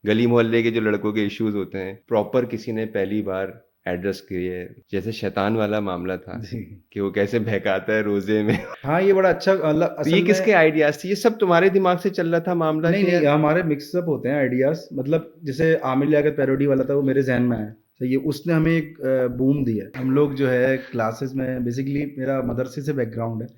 गली मोहल्ले के जो लड़कों के इश्यूज होते हैं प्रॉपर किसी ने पहली बार एड्रेस किए। जैसे शैतान वाला मामला था जी। कि वो कैसे बहकाता है रोजे में। हाँ, ये बड़ा अच्छा तो ये असल किसके में आइडियाज थे? ये सब तुम्हारे दिमाग से चल रहा था मामला नहीं, कि नहीं, यार? हमारे मिक्सअप होते हैं आइडियाज़। मतलब जैसे आमिर लियाकत पैरोडी वाला था, वो मेरे ज़हन में आया। तो ये उसने हमें एक बूम दिया। हम लोग जो है क्लासेस में, बेसिकली मेरा मदरसे से बैकग्राउंड है,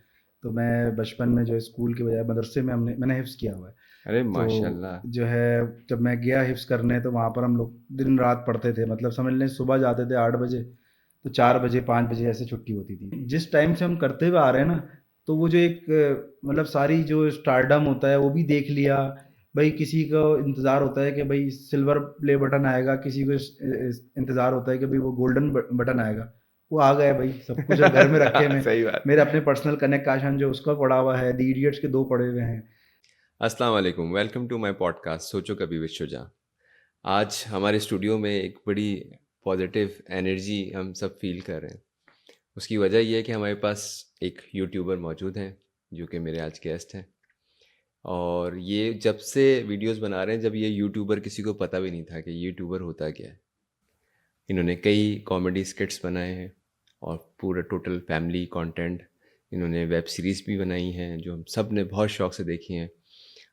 तो मैं बचपन में जो है स्कूल के बजाय मदरसे में मैंने हिफ्ज़ किया हुआ है। अरे तो माशाल्लाह। जो है जब मैं गया हिफ्ज़ करने, तो वहाँ पर हम लोग दिन रात पढ़ते थे। मतलब समझ लें सुबह जाते थे 8 बजे, तो 4 बजे 5 बजे ऐसे छुट्टी होती थी। जिस टाइम से हम करते हुए आ रहे हैं ना, तो वो जो एक मतलब सारी जो स्टारडम होता है वो भी देख लिया। भाई किसी को इंतज़ार होता है कि भाई सिल्वर प्ले बटन आएगा, किसी को इंतज़ार होता है कि भाई वो गोल्डन बटन आएगा। वो आ गए भाई, सब कुछ अब घर में रखे हाँ, हुए हैं। सही बात। मेरे अपने पर्सनल कनेक्ट काशान जो उसका पड़ा हुआ है, दी इडियट्स के 2 पड़े हुए हैं। अस्सलाम वालेकुम, वेलकम टू माय पॉडकास्ट सोचो कभी विश्व जा। आज हमारे स्टूडियो में एक बड़ी पॉजिटिव एनर्जी हम सब फील कर रहे हैं। उसकी वजह ये है कि हमारे पास एक यूट्यूबर मौजूद हैं जो कि मेरे आज गेस्ट हैं। और ये जब से वीडियोस बना रहे हैं, जब ये यूट्यूबर किसी को पता भी नहीं था कि यूट्यूबर होता क्या है। इन्होंने कई कॉमेडी स्किट्स बनाए हैं और पूरा टोटल फैमिली कंटेंट। इन्होंने वेब सीरीज़ भी बनाई हैं जो हम सब ने बहुत शौक से देखी हैं।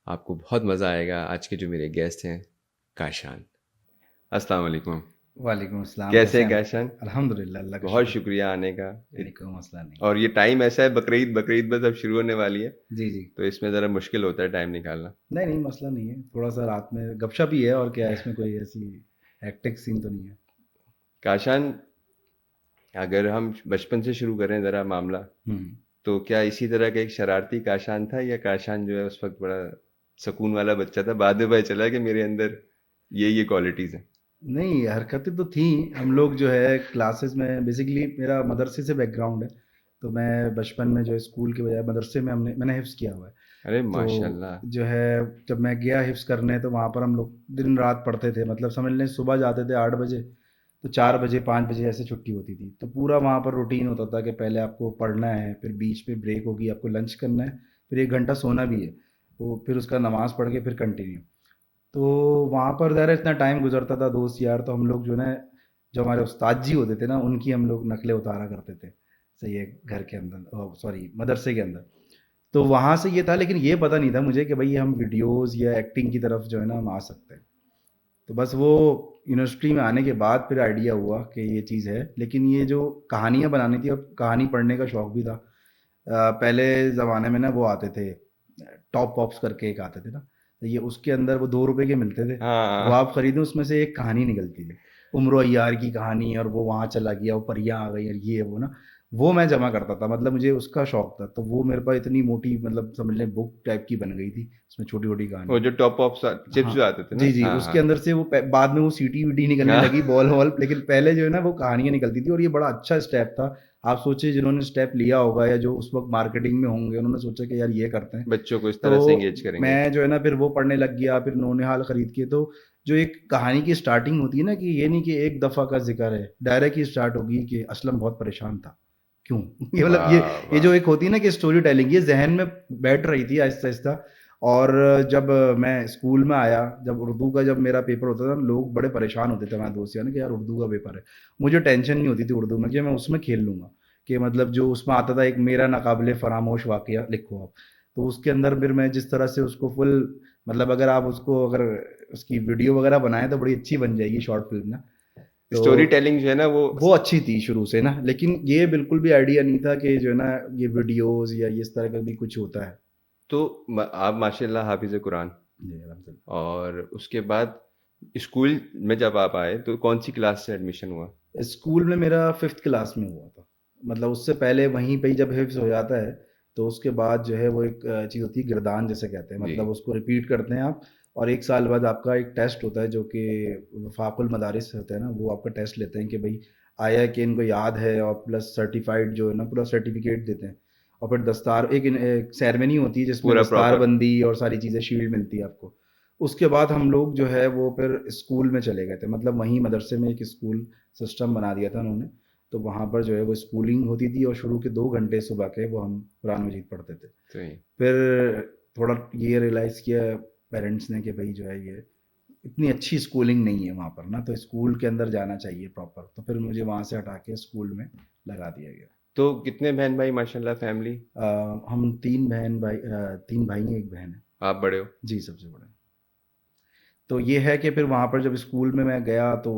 आपको बहुत मज़ा आएगा। आज के जो मेरे गेस्ट हैं, काशान। अस्सलाम वालेकुम। वालेकुम अस्सलाम, कैसे कैसे हैं हैं? काशान? अल्हम्दुलिल्लाह, अल्लाह का बहुत शुक्र। शुक्रिया आने का। नहीं, कोई मसला नहीं। और ये टाइम ऐसा है, बकरीद बकरीद बस अब शुरू होने वाली है, जी, जी। तो इसमें ज़रा मुश्किल होता है टाइम निकालना। नहीं, नहीं, मसला नहीं है। थोड़ा-सा रात में गपशप ही है, और क्या है, इसमें कोई ऐसी हेक्टिक सीन तो नहीं है। काशान, अगर हम बचपन से शुरू करें ज़रा मामला, हुँ। तो क्या इसी तरह का एक शरारती काशान था, या काशान जो है उस वक्त बड़ा सुकून वाला बच्चा था? बाद में पता चला कि मेरे अंदर ये क्वालिटीज़ हैं। नहीं, हरकतें तो थीं। हम लोग जो है क्लासेस में, बेसिकली मेरा मदरसे से बैकग्राउंड है, तो मैं बचपन में जो है स्कूल के बजाय मदरसे में मैंने हिफ्ज़ किया हुआ है। अरे तो माशाल्लाह। जो है जब मैं गया हिफ्ज़ करने, तो वहाँ पर हम लोग दिन रात पढ़ते थे। मतलब समझ लें सुबह जाते थे 8 बजे, तो 4 बजे 5 बजे ऐसे छुट्टी होती थी। तो पूरा वहाँ पर रूटीन होता था कि पहले आपको पढ़ना है, फिर बीच में ब्रेक होगी, आपको लंच करना है, फिर 1 घंटा सोना भी है। वो फिर उसका नमाज़ पढ़ के फिर कंटिन्यू। तो वहाँ पर ज़रा इतना टाइम गुज़रता था, दोस्त यार, तो हम लोग जो है ना, जो हमारे उस्ताद जी होते थे ना, उनकी हम लोग नकलें उतारा करते थे। सही है, घर के अंदर, सॉरी, मदरसे के अंदर। तो वहाँ से ये था, लेकिन ये पता नहीं था मुझे कि भई हम वीडियोज़ या एक्टिंग की तरफ जो है ना हम आ सकते हैं। तो बस वो यूनिवर्सिटी में आने के बाद फिर आइडिया हुआ कि ये चीज़ है। लेकिन ये जो कहानियाँ बनानी थी, और कहानी पढ़ने का शौक भी था। पहले ज़माने में ना वो आते थे, टॉप पॉप्स करके एक आते थे ना, तो ये उसके अंदर वो 2 रुपए के मिलते थे। वो हाँ। आप खरीदें, उसमें से एक कहानी निकलती थी, उमरो अय्यार की कहानी, और वो वहाँ चला गया, वो परियाँ आ गई, और ये वो ना, वो मैं जमा करता था। मतलब मुझे उसका शौक था, तो वो मेरे पास इतनी मोटी, मतलब समझ लें बुक टाइप की बन गई थी, उसमें छोटी छोटी वो कहानियाँ। जो टॉप ऑफ चिप्स हाँ, जो आते थे ना, जी, जी, हाँ उसके हाँ। अंदर से वो बाद में वो सीटी-वीटी निकलने हाँ। लगी, बॉल-वॉल, लेकिन पहले जो है ना वो कहानियाँ निकलती थी, और ये बड़ा अच्छा स्टेप था। आप सोचिए, जिन्होंने स्टेप लिया होगा या जो उस वक़्त मार्केटिंग में होंगे, उन्होंने सोचा कि यार ये करते हैं। बच्चों को इस तरह से तो एंगेज करेंगे। मैं जो है ना फिर वो पढ़ने लग गया, फिर नौनिहाल खरीद के। तो जो एक कहानी की स्टार्टिंग होती है ना, कि ये नहीं कि एक दफ़ा का ज़िक्र है, डायरेक्ट ही स्टार्ट होगी कि असलम बहुत परेशान था। क्यों? ये मतलब वाह ये जो वाह। एक होती है ना कि स्टोरी टेलिंग, ये ज़हन में बैठ रही थी आहिस्ता-आहिस्ता। और जब मैं स्कूल में आया, जब उर्दू का जब मेरा पेपर होता था, लोग बड़े परेशान होते थे हमारे दोस्त यार, कि यार उर्दू का पेपर है। मुझे टेंशन नहीं होती थी उर्दू में कि मैं उसमें खेल लूँगा, कि मतलब जो उसमें आता था, एक मेरा नाकाबिले फ़रामोश वाक़या लिखो आप। तो उसके अंदर फिर मैं जिस तरह से उसको फुल, मतलब अगर आप उसको, अगर उसकी वीडियो वगैरह बनाएँ तो बड़ी अच्छी बन जाएगी शॉर्ट फ़िल्म ना। तो स्टोरी टेलिंग जो है ना वो। वो अच्छी थी शुरू से ना, लेकिन ये बिल्कुल भी आइडिया नहीं था कि जो है ना ये वीडियोज़ या इस तरह का भी कुछ होता है। तो आप माशाल्लाह हाफिज़ कुरान। जी, अलहम्दुलिल्लाह। और उसके बाद स्कूल में जब आप आए तो कौन सी क्लास से एडमिशन हुआ? स्कूल में मेरा 5th क्लास में हुआ था। मतलब उससे पहले वहीं पे ही जब हिफ्ज़ हो जाता है, तो उसके बाद जो है वो एक चीज़ होती है, गिरदान जिसे कहते हैं। जी। मतलब उसको रिपीट करते हैं आप, और 1 साल बाद आपका एक टेस्ट होता है, जो कि वफ़ाक़ुल मदारिस होता है ना, वो आपका टेस्ट लेते हैं कि भई आया है कि इनको याद है, और प्लस सर्टिफ़ाइड जो है ना पूरा सर्टिफ़िकेट देते हैं। और फिर एक सेरेमनी होती है जिसमें पूरा प्रॉपर। दस्तारबंदी और सारी चीज़ें, शील्ड मिलती है आपको। उसके बाद हम लोग जो है वो फिर स्कूल में चले गए थे। मतलब वहीं मदरसे में एक स्कूल सिस्टम बना दिया था उन्होंने। तो वहाँ पर जो है वो स्कूलिंग होती थी, और शुरू के 2 घंटे सुबह के वो हम कुरान मजीद पढ़ते थे। सही। फिर थोड़ा ये रियलाइज़ किया पेरेंट्स ने कि भई जो है ये इतनी अच्छी स्कूलिंग नहीं है वहाँ पर ना, तो स्कूल के अंदर जाना चाहिए प्रॉपर, तो फिर मुझे वहाँ से हटा के स्कूल में लगा दिया गया। तो कितने बहन भाई माशाल्लाह फैमिली? हम 3 बहन भाई 3 भाई हैं, 1 बहन है। आप बड़े हो? जी, सबसे बड़ा। तो ये है कि फिर वहाँ पर जब स्कूल में मैं गया तो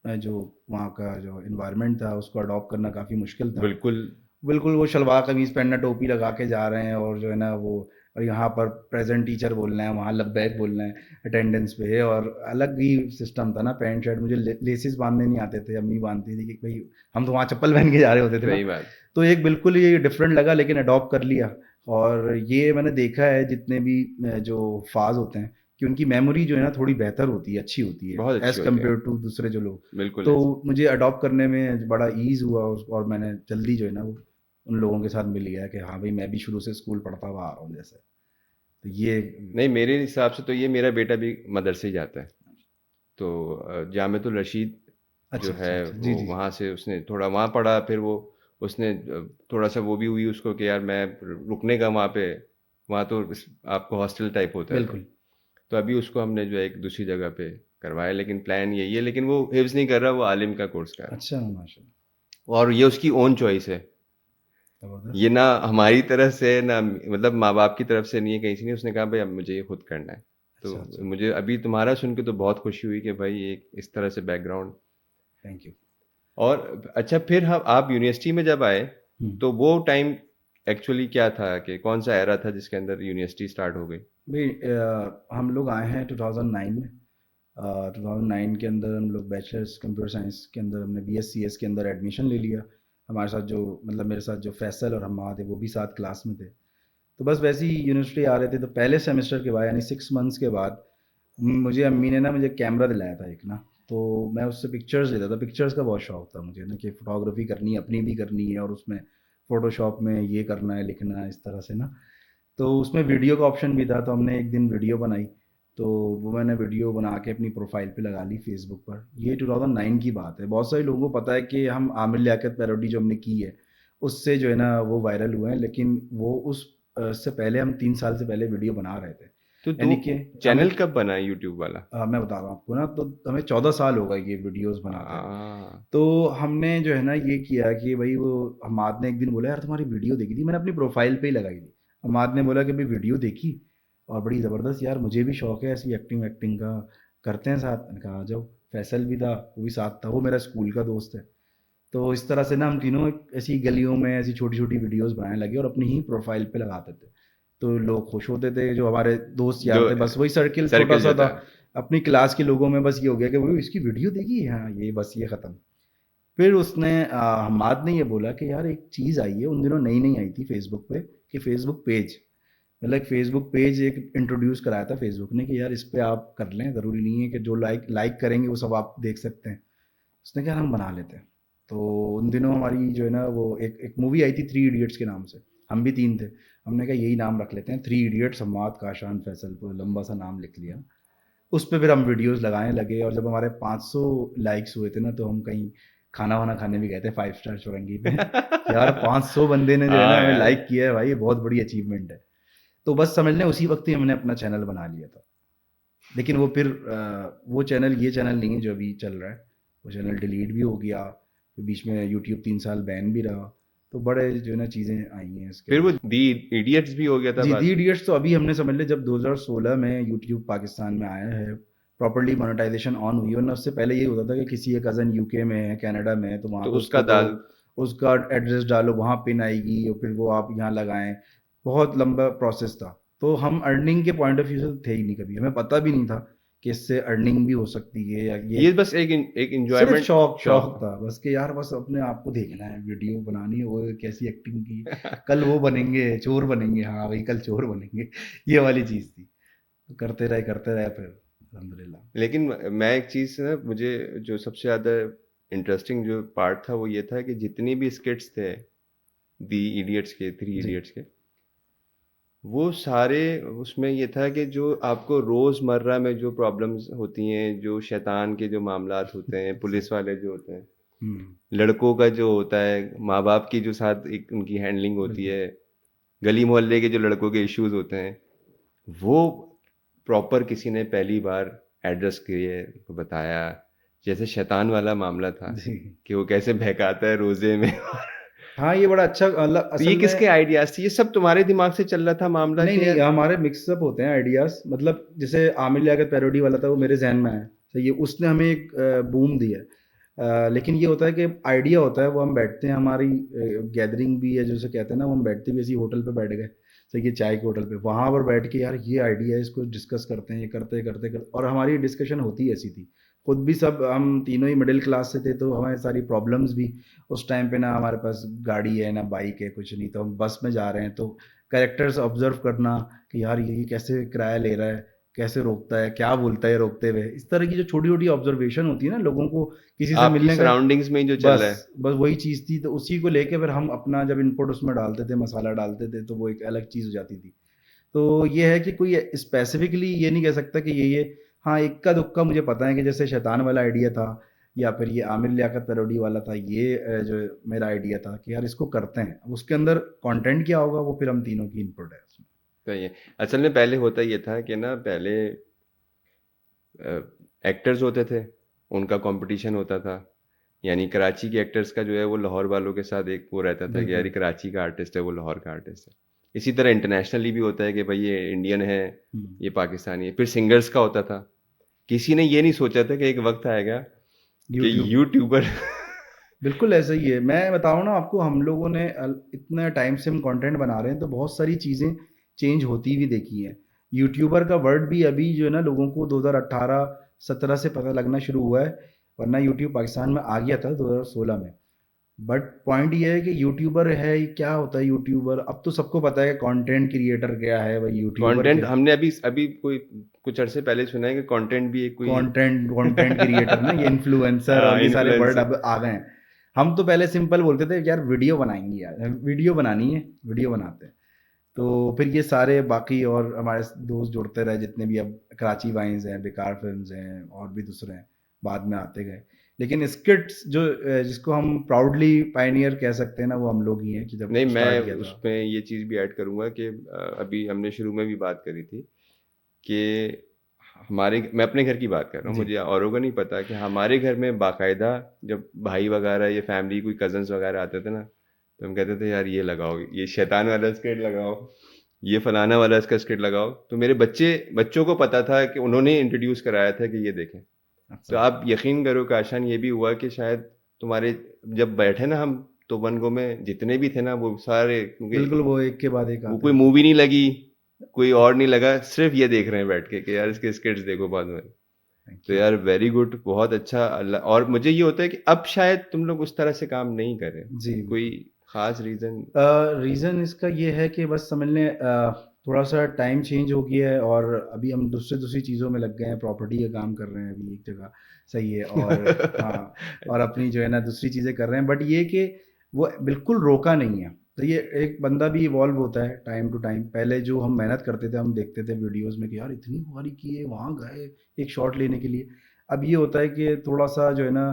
जो वहाँ का जो एनवायरनमेंट था उसको अडॉप्ट करना काफ़ी मुश्किल था। बिल्कुल। बिल्कुल वो शलवार कमीज़ पहनना, टोपी लगा के जा रहे हैं और जो है ना वो, और यहाँ पर प्रेज़ेंट टीचर बोलना है, वहाँ लब्बैक बोलना है अटेंडेंस पे, और अलग ही सिस्टम था ना। पैंट शर्ट मुझे लेसेस बाँधने नहीं आते थे, अम्मी बाँधती थी कि भई हम तो वहाँ चप्पल पहन के जा रहे होते थे ना। सही बात। तो एक बिल्कुल ही डिफरेंट लगा, लेकिन अडॉप्ट कर लिया। और ये मैंने देखा है जितने भी जो फ़ाज़ होते हैं कि उनकी मेमोरी जो है ना थोड़ी बेहतर होती है, अच्छी होती है बहुत अच्छी एज़ होती है। कम्पेयर टू दूसरे जो लोग। बिल्कुल तो ऐसे। मुझे अडॉप्ट करने में बड़ा ईज़ हुआ और मैंने जल्दी जो है ना वो उन लोगों के साथ मिल गया कि हाँ भाई, मैं भी शुरू से स्कूल पढ़ता हुआ आ रहा हूँ जैसे। तो ये नहीं, मेरे हिसाब से तो ये मेरा बेटा भी मदरसे ही जाता है। तो जामिअतुल रशीद जो अच्छा, अच्छा, है अच्छा। जी, वो जी। वहाँ से उसने थोड़ा वहाँ पढ़ा, फिर वो उसने थोड़ा-सा वो भी हुई उसको कि यार मैं रुकने का वहाँ पे, वहाँ तो आपको हॉस्टल टाइप होता है। बिल्कुल। तो अभी उसको हमने जो है एक दूसरी जगह पे करवाया, लेकिन प्लान यही है, लेकिन वो हिफ्ज़ नहीं कर रहा, वो आलिम का कोर्स कर रहा है। अच्छा, माशाल्लाह। और ये उसकी ओन चॉइस है। ज़बरदस्त। ये ना हमारी तरफ से, ना मतलब माँ-बाप की तरफ से नहीं है, कहीं से नहीं। उसने कहा भाई अब मुझे ये खुद करना है। अच्छा, तो अच्छा। मुझे अभी तुम्हारा सुन के तो बहुत खुशी हुई कि भाई एक इस तरह से बैकग्राउंड। Thank you. और अच्छा, फिर हम आप यूनिवर्सिटी में जब आए, हुँ। तो वो टाइम एक्चुअली क्या था कि कौन-सा एरा था जिसके अंदर यूनिवर्सिटी स्टार्ट हो गई? भई हम लोग आए हैं 2009 में। 2009 के अंदर हम लोग बैचलर्स कंप्यूटर साइंस के अंदर हमने बीएससीएस के अंदर एडमिशन ले लिया। हमारे साथ जो मतलब मेरे साथ जो फैसल और हम्माद थे वो भी साथ क्लास में थे। तो बस वैसे ही यूनिवर्सिटी आ रहे थे, तो पहले सेमेस्टर के बाद यानी 6 मंथ्स के बाद मुझे अम्मी ने ना मुझे कैमरा दिलाया था एक ना। तो मैं उससे पिक्चर्स लेता था, पिक्चर्स का बहुत शौक था मुझे ना कि फ़ोटोग्राफ़ी करनी है, अपनी भी करनी है, और उसमें फ़ोटोशॉप में ये करना है, लिखना है, इस तरह से ना। तो उसमें वीडियो का ऑप्शन भी था, तो हमने एक दिन वीडियो बनाई। तो वो मैंने वीडियो बना के अपनी प्रोफ़ाइल पे लगा ली फ़ेसबुक पर। ये 2009 की बात है। बहुत सारे लोगों को पता है कि हम आमिर लियाकत पैरोडी जो हमने की है, उससे जो है ना वो वायरल हुए हैं, लेकिन वो से पहले हम 3 साल से पहले वीडियो बना रहे थे। तो दो यानी कि हमें चैनल कब बना यूट्यूब वाला? मैं बता रहा हूँ आपको ना, तो हमें 14 साल हो गए ये वीडियोज़ बनाते। हाँ। तो हमने जो है ना ये किया कि भई वो हमाद ने एक दिन बोला, यार तुम्हारी वीडियो देखी थी, मैंने अपनी प्रोफ़ाइल पे ही लगाई थी। हमाद ने बोला कि भई वीडियो देखी और बड़ी ज़बरदस्त, यार मुझे भी शौक है ऐसी एक्टिंग वैक्टिंग का, करते हैं साथ। मैंने कहा आ जाओ। फैसल भी था, वो भी साथ था, वो मेरा स्कूल का दोस्त है। तो इस तरह से ना हम तीनों एक ऐसी गलियों में ऐसी छोटी-छोटी वीडियोज़ बनाने लगे और अपनी ही प्रोफ़ाइल पे लगाते थे। तो लोग खुश होते थे, जो हमारे दोस्त यार जो थे, बस वही सर्किल सर्किल छोटा-सा जो था। था। अपनी क्लास के लोगों में बस ये हो गया कि वो इसकी वीडियो देखी? हाँ, ये बस ये ख़त्म। फिर उसने हम्माद ने ये बोला कि यार एक चीज़ आई है, उन दिनों नई-नई आई थी फ़ेसबुक पे, कि फ़ेसबुक पेज, मतलब एक फ़ेसबुक पेज एक इंट्रोड्यूस कराया था फ़ेसबुक ने कि यार इस पे आप कर लें, ज़रूरी नहीं है कि जो लाइक लाइक करेंगे वो सब आप देख सकते हैं। उसने कहा हम बना लेते हैं। तो उन दिनों हमारी जो है ना वो एक मूवी आई थी थ्री इडियट्स के नाम से। हम भी 3 थे। हमने कहा यही नाम रख लेते हैं, थ्री इडियट्स, हम्माद, काशान, फैसल, पूरा लंबा सा नाम लिख लिया। उस पे फिर हम वीडियोज़ लगाने लगे और जब हमारे 500 लाइक्स हुए थे ना, तो हम कहीं खाना-वाना खाने भी गए थे 5 स्टार चौरंगी पे। यार 500 बंदे ने जो है ना हाँ हमें यार। लाइक किया है भाई, ये बहुत बड़ी अचीवमेंट है। तो बस समझ लें उसी वक़्त ही हमने अपना चैनल बना लिया था। लेकिन वो फिर वो चैनल ये चैनल नहीं है जो अभी चल रहा है। वो चैनल डिलीट भी हो गया, फिर बीच में यूट्यूब 3 साल बैन भी रहा। तो बड़े जो है ना चीज़ें आई हैं इसके फिर वो अंदर। दी इडियट्स भी हो गया था जी, दी बाद में। इडियट्स तो अभी हमने समझ लें जब 2016 में यूट्यूब पाकिस्तान में आया है, प्रॉपर्ली मोनेटाइज़ेशन ऑन हुई है, वरना उससे पहले ये होता था कि किसी का कज़न यूके में है, कनाडा में है, तो वहाँ तो पे उसका उसको दो, दाल। उसका एड्रेस डालो, वहाँ पिन आएगी और फिर वो आप यहाँ लगाएँ। बहुत लंबा प्रोसेस था। तो हम अर्निंग के पॉइंट ऑफ व्यू से तो थे ही नहीं कभी। हमें पता भी नहीं था कि इससे अर्निंग भी हो सकती है या ये ये बस एक सिर्फ़ एन्जॉयमेंट शौक शौक। था बस कि यार बस अपने आप को देखना है, वीडियो बनानी है, वो कैसी एक्टिंग की, कल वो बनेंगे, चोर बनेंगे, हाँ भाई कल चोर बनेंगे, ये वाली चीज़ थी। तो करते रहे फिर अल्हम्दुलिल्लाह। लेकिन मैं एक चीज़ ना, मुझे जो सबसे ज़्यादा इंटरेस्टिंग जो पार्ट था वो ये था कि जितनी भी स्किट्स थे दी इडियट्स के, थ्री जी, इडियट्स के, वो सारे उसमें ये था कि जो आपको रोज़मर्रा में जो प्रॉब्लम्स होती हैं, जो शैतान के जो मामलात होते हैं, सही। पुलिस वाले जो होते हैं, हुँ, लड़कों का जो होता है, माँ-बाप की जो साथ एक उनकी हैंडलिंग होती बिल्कुल। है, गली मोहल्ले के जो लड़कों के इश्यूज़ होते हैं, वो प्रॉपर किसी ने पहली बार एड्रेस किए, उनको बताया। जैसे शैतान वाला मामला था जी। कि वो कैसे बहकाता है रोज़े में हाँ, ये बड़ा अच्छा मतलब तो ये असल किसके में आइडियाज़ थे? ये सब तुम्हारे दिमाग से चल रहा था मामला नहीं, कि नहीं, यार हमारे मिक्सअप होते हैं आइडियाज़ मतलब जैसे आमिर लियाकत पैरोडी वाला था वो मेरे ज़हन में आया, तो ये उसने हमें एक बूम दी है। लेकिन ये होता है कि आइडिया होता है वो हम बैठते हैं हमारी गैदरिंग भी है जिसे कहते हैं ना वो हम बैठते भी ऐसे ही होटल पे बैठ गए, तो ये चाय के होटल पे, वहाँ पर बैठ के यार ये आइडिया है इसको डिस्कस करते हैं, ये करते और हमारी डिस्कशन होती ऐसी थी। खुद भी सब हम तीनों ही मिडिल क्लास से थे तो हमारी सारी प्रॉब्लम्स भी उस टाइम पे ना हमारे पास गाड़ी है ना बाइक है कुछ नहीं, तो हम बस में जा रहे हैं तो कैरेक्टर्स ऑब्जर्व करना कि यार ये कैसे किराया ले रहा है, कैसे रोकता है, क्या बोलता है रोकते हुए, इस तरह की जो छोटी छोटी ऑब्जर्वेशन होती है ना लोगों को किसी से आपकी मिलने का। सराउंडिंग्स में ही जो चल बस रहा है। बस वही चीज़ थी, तो उसी को लेके फिर हम अपना जब इनपुट उसमें डालते थे, मसाला डालते थे, तो वो एक अलग चीज़ हो जाती थी। तो ये है कि कोई स्पेसिफिकली ये नहीं कह सकता कि ये हाँ, इक्का दुक्का मुझे पता है कि जैसे शैतान वाला आइडिया था या फिर ये आमिर लियाकत पैरोडी वाला था, ये जो मेरा आइडिया था कि यार इसको करते हैं, अब उसके अंदर कंटेंट क्या होगा वो फिर हम तीनों की इनपुट है उसमें। सही है। असल में पहले होता ये था कि ना पहले एक्टर्स होते थे, उनका कंपटीशन होता था। यानी कराची के एक्टर्स का जो है वो लाहौर वालों के साथ एक वो रहता था कि यार ये बिल्कुल। कराची का आर्टिस्ट है, वो लाहौर का आर्टिस्ट है। इसी तरह इंटरनेशनली भी होता है कि भाई ये इंडियन है, हम्म। ये पाकिस्तानी है। फिर सिंगर्स का होता था। किसी ने ये नहीं सोचा था कि एक वक्त आएगा कि यूट्यूब। यूट्यूबर बिल्कुल ऐसा ही है, मैं बताऊँ ना आपको, हम लोगों ने इतना टाइम से हम कंटेंट बना रहे हैं तो बहुत सारी चीज़ें चेंज होती भी देखी हैं। यूट्यूबर का वर्ड भी अभी जो है ना लोगों को 2018-17 से पता लगना शुरू हुआ है, वरना यूट्यूब पाकिस्तान में आ गया था 2016 में। बट पॉइंट ये है कि यूट्यूबर है, ये क्या होता है यूट्यूबर, अब तो सबको पता है कि कंटेंट क्रिएटर क्या है, भाई यूट्यूबर कंटेंट क्या है। हमने अभी अभी कोई कुछ अरसे पहले सुना है कि कंटेंट भी एक कोई कंटेंट कंटेंट क्रिएटर ना, ये इन्फ्लुएंसर और ये सारे वर्ड इन्फ्लुएंसर। अब आ गए हैं। हम तो पहले सिंपल बोलते थे यार वीडियो बनाएंगे, यार वीडियो बनानी है, वीडियो बनाते हैं। तो फिर ये सारे बाकी और हमारे दोस्त जुड़ते रहे जितने भी, अब कराची वाइन्स हैं, बेकार फिल्म्स हैं और भी दूसरे हैं, बाद में आते गए। लेकिन स्किट्स जो जिसको हम प्राउडली पायनियर कह सकते हैं ना, वो हम लोग ही हैं कि जब नहीं, मैं स्टार्ट किया था। उसमें ये चीज़ भी ऐड करूँगा कि अभी हमने शुरू में भी बात करी थी कि हमारे मैं अपने घर की बात कर रहा हूँ, जी। मुझे औरों का नहीं पता कि हमारे घर में बाकायदा जब भाई वगैरह या फैमिली कोई कजन्स वगैरह आते थे ना, तो हम कहते थे यार ये लगाओ, ये शैतान वाला स्किट लगाओ, ये फलाना वाला इसका स्किट लगाओ। तो मेरे बच्चों को पता था कि उन्होंने इंट्रोड्यूस कराया था कि ये देखें। तो अच्छा। आप यकीन करो काशान, ये भी हुआ कि शायद तुम्हारे जब बैठे ना हम, तो वन गो में जितने भी थे ना वो सारे, क्योंकि बिल्कुल वो एक के बाद एक वो आते कोई थे। मूवी नहीं लगी, कोई और नहीं लगा, सिर्फ ये देख रहे हैं बैठ के कि यार इसके स्किट्स देखो बाद में। थैंक तो यू। यार वेरी गुड, बहुत अच्छा। अल्लाह, और मुझे ये होता है कि अब शायद तुम लोग उस तरह से काम नहीं कर रहे। जी कोई बिल्कुल। खास रीजन? रीज़न इसका ये है कि बस समझ लें थोड़ा सा टाइम चेंज हो गया है और अभी हम दूसरी दूसरी चीज़ों में लग गए हैं, प्रॉपर्टी का काम कर रहे हैं अभी एक जगह, सही है, और हाँ, और अपनी जो है ना दूसरी चीज़ें कर रहे हैं, बट ये कि वो बिल्कुल रोका नहीं है। तो ये एक बंदा भी इवॉल्व होता है टाइम टू टाइम, पहले जो हम मेहनत करते थे हम देखते थे वीडियोज़ में कि यार इतनी बारी किए वहाँ गए एक शॉट लेने के लिए, अब ये होता है कि थोड़ा सा जो है ना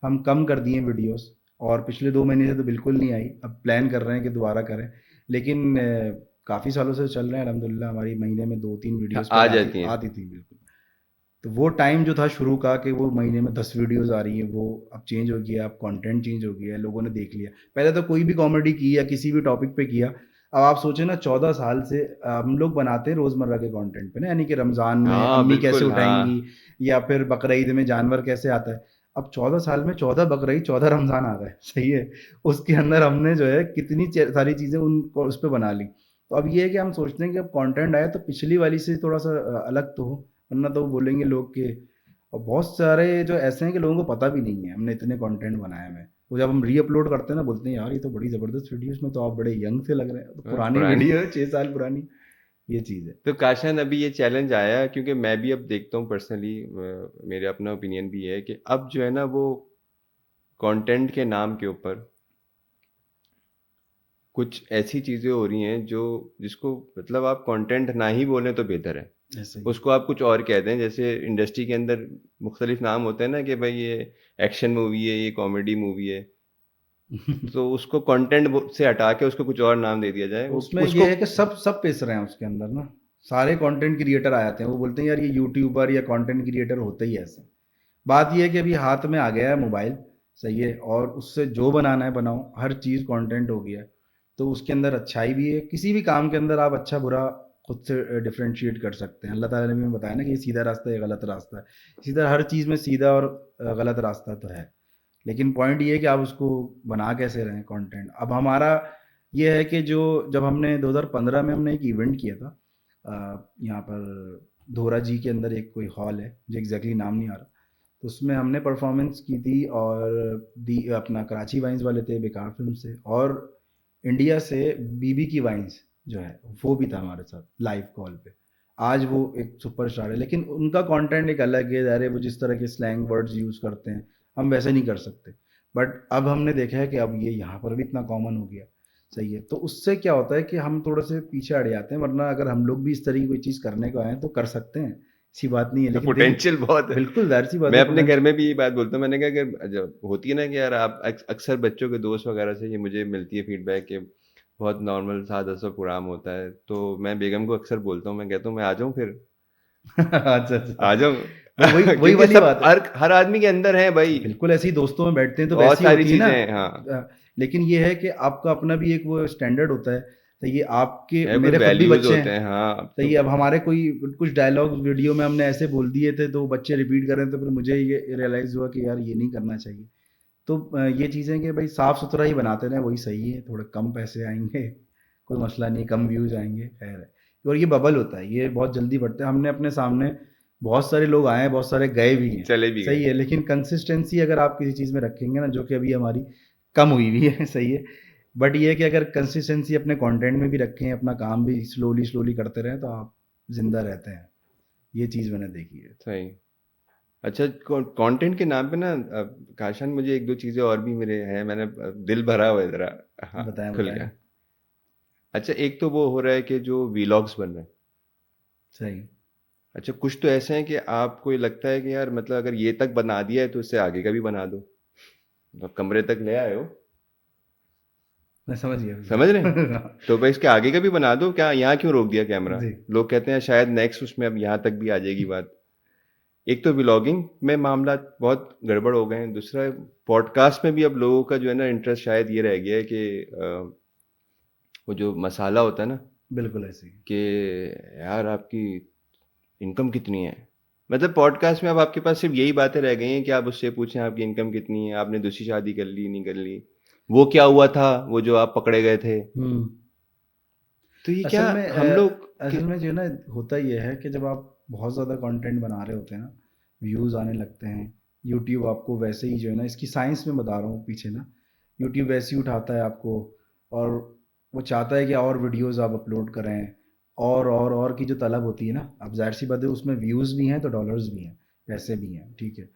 हम कम कर दिए वीडियोज़, और पिछले 2 महीने से तो बिल्कुल नहीं आई। अब प्लान कर रहे हैं कि दोबारा करें। लेकिन काफ़ी सालों से चल रहे हैं अल्हम्दुलिल्लाह, हमारी महीने में 2-3 वीडियोज़ आ पहले आती जाती हैं। आती थी बिल्कुल। तो वो टाइम जो था शुरू का कि वो महीने में 10 वीडियोज़ आ रही हैं, वो अब चेंज हो गया, अब कंटेंट चेंज हो गया है, लोगों ने देख लिया। पहले तो कोई भी कॉमेडी की या किसी भी टॉपिक पे किया, अब आप सोचें ना 14 साल से हम लोग बनाते हैं रोज़मर्रा के कंटेंट पे ना, यानी कि रमज़ान में हाँ अम्मी कैसे बिल्कुल, उठाएँगी हाँ। या फिर बकरीद में जानवर कैसे आता है। अब 14 साल में 14 बकरीद, 14 रमज़ान आ गए, सही है? उसके अंदर हमने जो है कितनी च सारी चीज़ें उन उस पे बना ली। तो अब ये है कि हम सोचते हैं कि अब कंटेंट आया तो पिछली वाली से थोड़ा-सा अलग तो हो, वरना तो बोलेंगे लोग कि, और बहुत सारे जो ऐसे हैं कि लोगों को पता भी नहीं है हमने इतने कंटेंट बनाए हुए हैं। वो जब हम री-अपलोड करते हैं ना बोलते हैं यार ये तो बड़ी ज़बरदस्त वीडियो, इसमें तो आप बड़े यंग से लग रहे हैं। तो हाँ, पुरानी पुरानी वीडियो है 6 साल पुरानी, ये चीज़ है। तो काशान अभी ये चैलेंज आया क्योंकि मैं भी अब देखता हूँ पर्सनली, मेरा अपना ओपिनियन भी है कि अब जो है ना वो कंटेंट के नाम के ऊपर कुछ ऐसी चीज़ें हो रही हैं जो जिसको मतलब आप कंटेंट ना ही बोलें तो बेहतर है। ऐसा ही है। उसको आप कुछ और कह दें, जैसे इंडस्ट्री के अंदर मुख्तलिफ नाम होते हैं ना कि भाई ये एक्शन मूवी है, ये कॉमेडी मूवी है, तो उसको कंटेंट से हटा के उसको कुछ और नाम दे दिया जाए। उसमें ये उसको है कि सब सब पिस रहे हैं उसके अंदर ना, सारे कंटेंट क्रिएटर आ जाते हैं, वो बोलते हैं यार ये यूट्यूबर या कंटेंट क्रिएटर होते ही ऐसे। बात ये है कि अभी हाथ में आ गया है मोबाइल, सही है, और उससे जो बनाना है बनाओ, हर चीज़ कंटेंट हो गया है। तो उसके अंदर अच्छाई भी है, किसी भी काम के अंदर आप अच्छा बुरा खुद से डिफरेंशिएट कर सकते हैं। अल्लाह ताला ने भी हमें बताया ना कि ये सीधा रास्ता है, ये गलत रास्ता है। इसी तरह हर चीज़ में सीधा और गलत रास्ता तो है, लेकिन पॉइंट ये है कि आप उसको बना कैसे रहे हैं कंटेंट। अब हमारा ये है कि जो जब हमने 2015 में हमने एक इवेंट किया था यहाँ पर धोरा जी के अंदर एक कोई हॉल है, जो एग्जैक्टली नाम नहीं आ रहा, तो उसमें हमने परफॉर्मेंस की थी, और दी अपना कराची वाइन्स वाले थे बेकार फिल्म से, और इंडिया से बीबी की वाइन्स जो है वो भी था हमारे साथ लाइव कॉल पे। आज वो एक सुपरस्टार है, लेकिन उनका कंटेंट एक अलग है, अरे वो जिस तरह के स्लैंग वर्ड्स यूज़ करते हैं हम वैसे नहीं कर सकते। बट अब हमने देखा है कि अब ये यहाँ पर भी इतना कॉमन हो गया, सही है। तो उससे क्या होता है कि हम थोड़े से पीछे हट जाते हैं, वरना अगर हम लोग भी इस तरह की कोई चीज़ करने को आए तो कर सकते हैं, ऐसी बात नहीं है। लेकिन दिल, पोटेंशियल बहुत है। बिल्कुल जाहिर सी बात मैं है, अपने घर पोटेंशियल। में भी ये बात बोलता हूँ, मैंने कहा कि जब होती है ना कि यार आप अक्सर बच्चों के दोस्त वगैरह से ये मुझे मिलती है फीडबैक कि बहुत नॉर्मल सादा सा प्रोग्राम होता है, तो मैं बेगम को अक्सर बोलता हूँ, मैं कहता हूँ मैं आ जाऊँ फिर, अच्छा अच्छा। आ जाऊँ। वो वही वही क्योंकि वाली सब बात है। हर आदमी के अंदर है भाई, बिल्कुल ऐसे ही दोस्तों में बैठते हैं तो बहुत वैसी सारी होती है ना। चीजें हैं। हाँ, लेकिन ये है कि आपका अपना भी एक वो स्टैंडर्ड होता है। तो ये आपके, है कुछ मेरे खुद भी वैल्यूज बच्चे होते हैं, हैं। हाँ, अब तो तो ये अब हमारे कोई कुछ डायलॉग वीडियो में हमने ऐसे बोल दिए थे तो बच्चे रिपीट कर रहे थे, तो फिर मुझे ये रियलाइज़ हुआ कि यार ये नहीं करना चाहिए। तो ये चीज़ें कि भाई साफ सुथरा ही बनाते रहें, वही सही है। थोड़े कम पैसे आएंगे, कोई मसला नहीं, कम व्यूज़ आएंगे, खैर है। और ये बबल होता है, ये बहुत जल्दी बढ़ता है। हमने अपने सामने बहुत सारे लोग आए हैं, बहुत सारे गए भी हैं, चले भी गए। सही है। लेकिन कंसिस्टेंसी अगर आप किसी चीज़ में रखेंगे ना, जो कि अभी हमारी कम हुई हुई है, सही है। बट ये है कि अगर कंसिस्टेंसी अपने कंटेंट में भी रखें, अपना काम भी स्लोली स्लोली करते रहें, तो आप जिंदा रहते हैं। ये चीज़ मैंने देखी है। सही। अच्छा, कंटेंट के नाम पे ना काशान, मुझे एक दो चीजें और भी मेरे हैं, मैंने दिल भरा हुआ है जरा। हाँ, बताएं खुल बताएं। गया। अच्छा, एक तो वो हो रहा है कि जो वीलॉग्स बन रहे हैं। सही। अच्छा, कुछ तो ऐसे हैं कि आपको ये लगता है कि यार मतलब अगर ये तक बना दिया है तो इससे आगे का भी बना दो, मतलब कमरे तक ले आए हो, मैं समझ समझ रहे हैं, गया। तो भाई इसके आगे का भी बना दो, क्या यहाँ क्यों रोक दिया कैमरा। जी। लोग कहते हैं शायद नेक्स्ट उसमें अब यहाँ तक भी आ जाएगी बात। एक तो व्लॉगिंग में मामला बहुत गड़बड़ हो गए हैं, दूसरा पॉडकास्ट में भी अब लोगों का जो है ना इंटरेस्ट शायद ये रह गया है कि वो जो मसाला होता है ना, बिल्कुल ऐसे ही। कि यार आपकी इनकम कितनी है। मतलब पॉडकास्ट में अब आपके पास सिर्फ यही बातें रह गई हैं कि आप उससे पूछें आपकी इनकम कितनी है, आपने दूसरी शादी कर ली नहीं कर ली, वो क्या हुआ था वो जो आप पकड़े गए थे। हम्म। तो ये क्या असल में हम लोग के, असल में जो है ना, होता ये है कि जब आप बहुत ज़्यादा कंटेंट बना रहे होते हैं ना, व्यूज़ आने लगते हैं। यूट्यूब आपको वैसे ही जो है ना, इसकी साइंस में बता रहा हूँ पीछे ना, यूट्यूब वैसे ही उठाता है आपको, और वो चाहता है कि और वीडियोस आप अपलोड करें, और की जो तलब होती है ना, अब जाहिर सी बात है उसमें व्यूज़ भी हैं तो डॉलर्स भी हैं, पैसे भी हैं, ठीक है।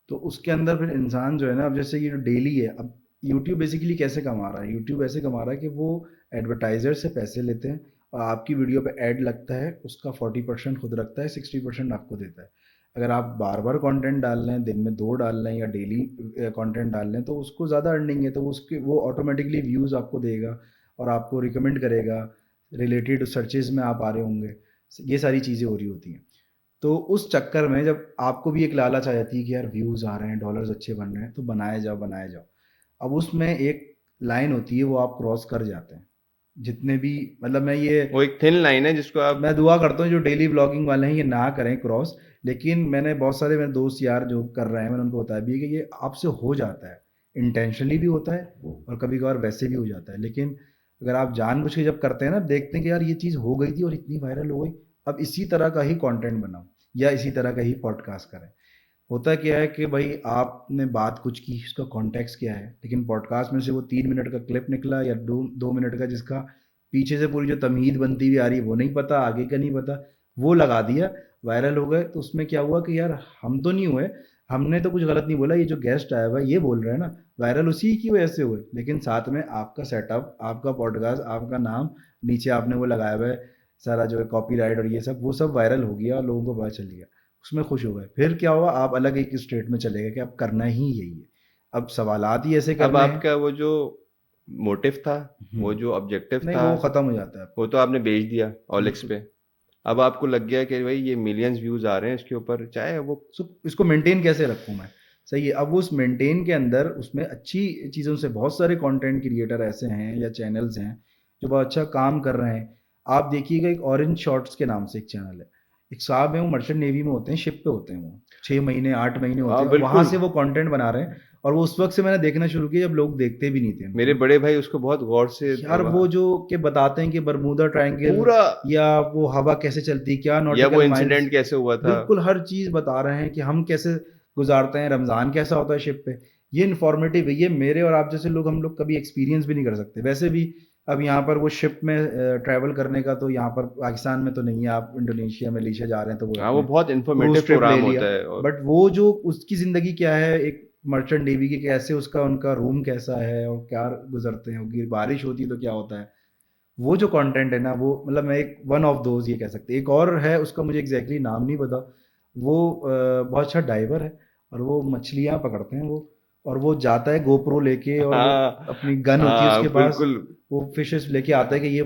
तो उसके अंदर फिर इंसान जो है ना, अब जैसे ये जो डेली है, अब यूट्यूब बेसिकली कैसे कमा रहा है, यूट्यूब ऐसे कमा रहा है कि वो एडवर्टाइज़र से पैसे लेते हैं, और आपकी वीडियो पे ऐड लगता है, उसका 40% खुद रखता है, 60% आपको देता है। अगर आप बार बार कंटेंट डाल रहे हैं, दिन में 2 डाल रहे हैं या डेली कंटेंट डाल रहे हैं, तो उसको ज़्यादा अर्निंग है, तो उसके वो ऑटोमेटिकली व्यूज़ आपको देगा और आपको रिकमेंड करेगा, रिलेटेड सर्चेज़ में आप आ रहे होंगे। ये सारी चीज़ें हो रही होती हैं। तो उस चक्कर में जब आपको भी एक लालच आ जाती है कि यार व्यूज़ आ रहे हैं, डॉलर्स अच्छे बन रहे हैं, तो बनाए जाओ बनाए जाओ। अब उसमें एक लाइन होती है, वो आप क्रॉस कर जाते हैं, जितने भी, मतलब वो एक थिन लाइन है जिसको आप, मैं दुआ करता हूँ जो डेली ब्लॉगिंग वाले हैं ये ना करें क्रॉस। लेकिन मैंने बहुत सारे मेरे दोस्त यार जो कर रहे हैं, मैंने उनको बताया भी है कि ये आपसे हो जाता है, इंटेंशनली भी होता है और कभी कभार वैसे भी हो जाता है। लेकिन अगर आप जानबूझ के जब करते हैं ना, देखते हैं कि यार ये चीज़ हो गई थी और इतनी वायरल हो गई, अब इसी तरह का ही कंटेंट बनाओ या इसी तरह का ही पॉडकास्ट करें। होता क्या है कि भाई आपने बात कुछ की, उसका कॉन्टेक्स्ट क्या है, लेकिन पॉडकास्ट में से वो 3 मिनट का क्लिप निकला या 2 मिनट का, जिसका पीछे से पूरी जो तमहीद बनती हुई आ रही है वो नहीं पता, आगे का नहीं पता, वो लगा दिया, वायरल हो गए। तो उसमें क्या हुआ कि यार हम तो नहीं हुए, हमने तो कुछ गलत नहीं बोला, ये जो गेस्ट आया हुआ है ये बोल रहे हैं ना, वायरल उसी की वजह से हुए। लेकिन साथ में आपका सेटअप, आपका पॉडकास्ट, आपका नाम, नीचे आपने वो लगाया हुआ है सारा जो है कॉपीराइट और ये सब, वो सब वायरल हो गया और लोगों को पता चल गया, उसमें खुश हो गए। फिर क्या हुआ, आप अलग एक स्टेट में चले गए कि अब करना ही यही है, अब सवालात ही ऐसे अब करने हैं। आपका वो जो मोटिव था, वो हम्म। जो ऑब्जेक्टिव नहीं था, वो ख़त्म हो जाता है वो आपका। तो आपने बेच दिया ऑलिक्स बिल्कुल। पे। अब आपको लग गया कि भाई ये मिलियंस व्यूज आ रहे हैं इसके ऊपर, चाहे वो इसको मेंटेन कैसे रखूँ मैं, सही है। अब उस मेंटेन के अंदर उसमें अच्छी चीज़ों से बहुत सारे कंटेंट क्रिएटर ऐसे हैं या चैनल्स हैं जो बहुत अच्छा काम कर रहे हैं। आप देखिएगा, एक ऑरेंज शॉर्ट्स के नाम से एक चैनल है, एक साहब हैं, वो मर्चेंट नेवी में होते हैं, शिप पे होते हैं, वो 6 महीने 8 महीने होते हाँ हैं, और वहाँ बिल्कुल, से वो कंटेंट बना रहे हैं। और वो उस वक्त से मैंने देखना शुरू किया जब लोग देखते भी नहीं थे उनको मेरे ना। बड़े भाई उसको बहुत गौर से यार वो जो के बताते हैं कि बरमूदा ट्रायंगल, पूरा, या वो हवा कैसे चलती, क्या या वो नॉटिकल माइल्स, इंसिडेंट कैसे हुआ था। बिल्कुल हर चीज़ बता रहे हैं कि हम कैसे गुजारते हैं, रमज़ान कैसा होता है शिप पे। ये इन्फॉर्मेटिव है, ये मेरे और आप जैसे लोग, हम लोग कभी एक्सपीरियंस भी नहीं कर सकते। वैसे भी अब यहाँ पर वो शिप में ट्रैवल करने का तो यहाँ पर पाकिस्तान में तो नहीं है। आप इंडोनेशिया मलेशिया जा रहे हैं तो वो हाँ वो अपने बहुत क्रूज इंफॉर्मेटिव ट्रिप ले प्रोग्राम लिया। होता है। और बट वो जो उसकी ज़िंदगी क्या है, एक मर्चेंट नेवी की, कैसे उसका उनका रूम कैसा है और क्या गुजरते हैं, उनकी बारिश होती है तो क्या होता है, वो जो कंटेंट है ना, वो मतलब मैं एक वन ऑफ दोज ये कह सकते हैं। एक और है, उसका मुझे एग्जैक्टली नाम नहीं पता। वो बहुत अच्छा डाइवर है, और वो मछलियाँ पकड़ते हैं वो। और वो जाता है गोप्रो लेके, और वो हाँ अपनी गन होती है हाँ उसके पास, बिल्कुल। वो फिशेस लेके आता है कि ये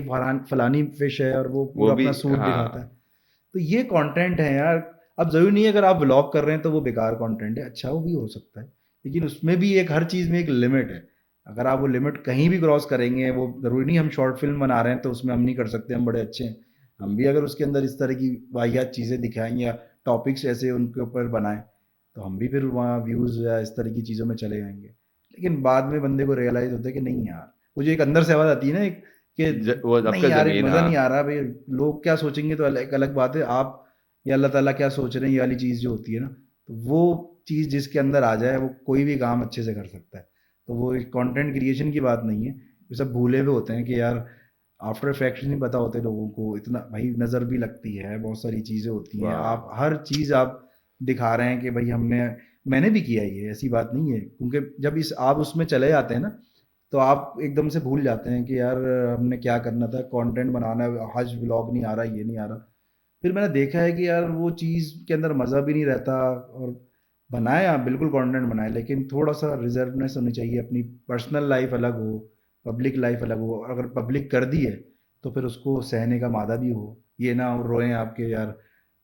फलानी फिश है, और वो वो पूरा भी अपना सूट दिखाता है। हाँ। तो ये कंटेंट है यार। अब ज़रूरी नहीं है अगर आप व्लॉग कर रहे हैं तो वो बेकार कंटेंट है, अच्छा वो भी हो सकता है, लेकिन उसमें भी एक, हर चीज़ में एक लिमिट है। अगर आप वो लिमिट कहीं भी क्रॉस करेंगे, वो ज़रूरी नहीं हम शॉर्ट फिल्म बना रहे हैं तो उसमें हम नहीं कर सकते, हम बड़े अच्छे हैं। हम भी अगर उसके अंदर इस तरह की वाहियात चीज़ें दिखाएं या टॉपिक्स ऐसे उनके ऊपर बनाएं, तो हम भी फिर वहाँ व्यूज़ या इस तरह की चीज़ों में चले जाएंगे। लेकिन बाद में बंदे को रियलाइज़ होता है कि नहीं यार, वो जो एक अंदर से आवाज़ आती है ना, एक, कि वो नहीं आपका यार ये जमीन, मज़ा हाँ। नहीं आ रहा भाई, लोग क्या सोचेंगे तो अलग अलग बात है, आप या अल्लाह ताला क्या सोच रहे हैं, ये वाली चीज़ जो होती है ना, तो वो चीज़ जिसके अंदर आ जाए वो कोई भी काम अच्छे से कर सकता है। तो वो एक कंटेंट क्रिएशन की बात नहीं है। ये सब भूले हुए होते हैं कि यार आफ्टर इफेक्ट्स नहीं पता होते लोगों को, इतना भाई नज़र भी लगती है, बहुत सारी चीज़ें होती हैं, आप वाह। हर चीज़ आप दिखा रहे हैं कि भाई हमने, मैंने भी किया ये, ऐसी बात नहीं है, क्योंकि जब इस आप उसमें चले जाते हैं ना, तो आप एकदम से भूल जाते हैं कि यार हमने क्या करना था, कंटेंट बनाना है, हज व्लॉग नहीं आ रहा, ये नहीं आ रहा। फिर मैंने देखा है कि यार वो चीज़ के अंदर मज़ा भी नहीं रहता। और बनाए आप बिल्कुल कंटेंट बनाए, लेकिन थोड़ा सा रिजर्वनेस होनी चाहिए, अपनी पर्सनल लाइफ अलग हो, पब्लिक लाइफ अलग हो। और अगर पब्लिक कर दी है तो फिर उसको सहने का मादा भी हो, ये ना रोएं आपके यार,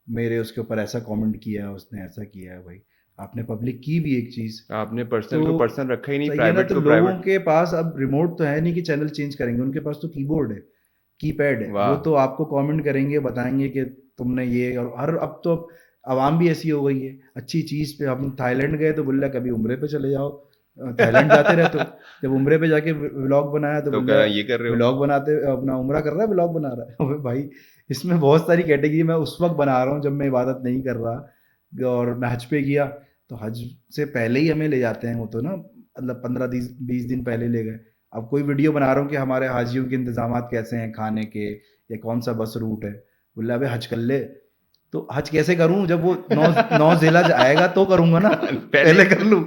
मेरे उसके ऊपर ऐसा कमेंट किया है, उसने ऐसा किया है। भाई आपने पब्लिक की भी एक चीज़, आपने तो पर्सनल को पर्सनल रखा ही नहीं, सही है ना। प्राइवेट तो को लोगों प्राइवेट। के पास अब रिमोट तो है नहीं कि चैनल चेंज करेंगे, उनके पास तो कीबोर्ड है, कीपैड है, वो वाह। तो आपको कमेंट करेंगे, बताएंगे कि तुमने ये। और हर अब तो आवाम भी ऐसी हो गई है, अच्छी चीज़ पे हम थाईलैंड गए तो बोल रहा है कभी उम्रे पे चले जाओ, थाईलैंड जाते रहते हो। जब उम्रे पे जाके व्लॉग बनाया तो तो बोल कह रहा रहा है ये कर रहे हो। व्लॉग बनाते अपना उम्रा कर रहा है, व्लॉग बना रहा है। अबे भाई, इसमें बहुत सारी कैटेगरी मैं उस वक्त बना रहा हूँ जब मैं इबादत नहीं कर रहा, और मैं हज पे गया तो हज से पहले ही हमें ले जाते हैं वो तो ना, मतलब 15-20 दिन पहले ले गए। अब कोई वीडियो बना रहा हूँ कि हमारे हाजियों के इंतजाम कैसे हैं खाने के, या कौन सा बस रूट है, बोला अबे हज कर ले। तो हज कैसे करूं जब वो नौ नौ जिला आएगा तो करूंगा ना, पहले पहले कर लूं।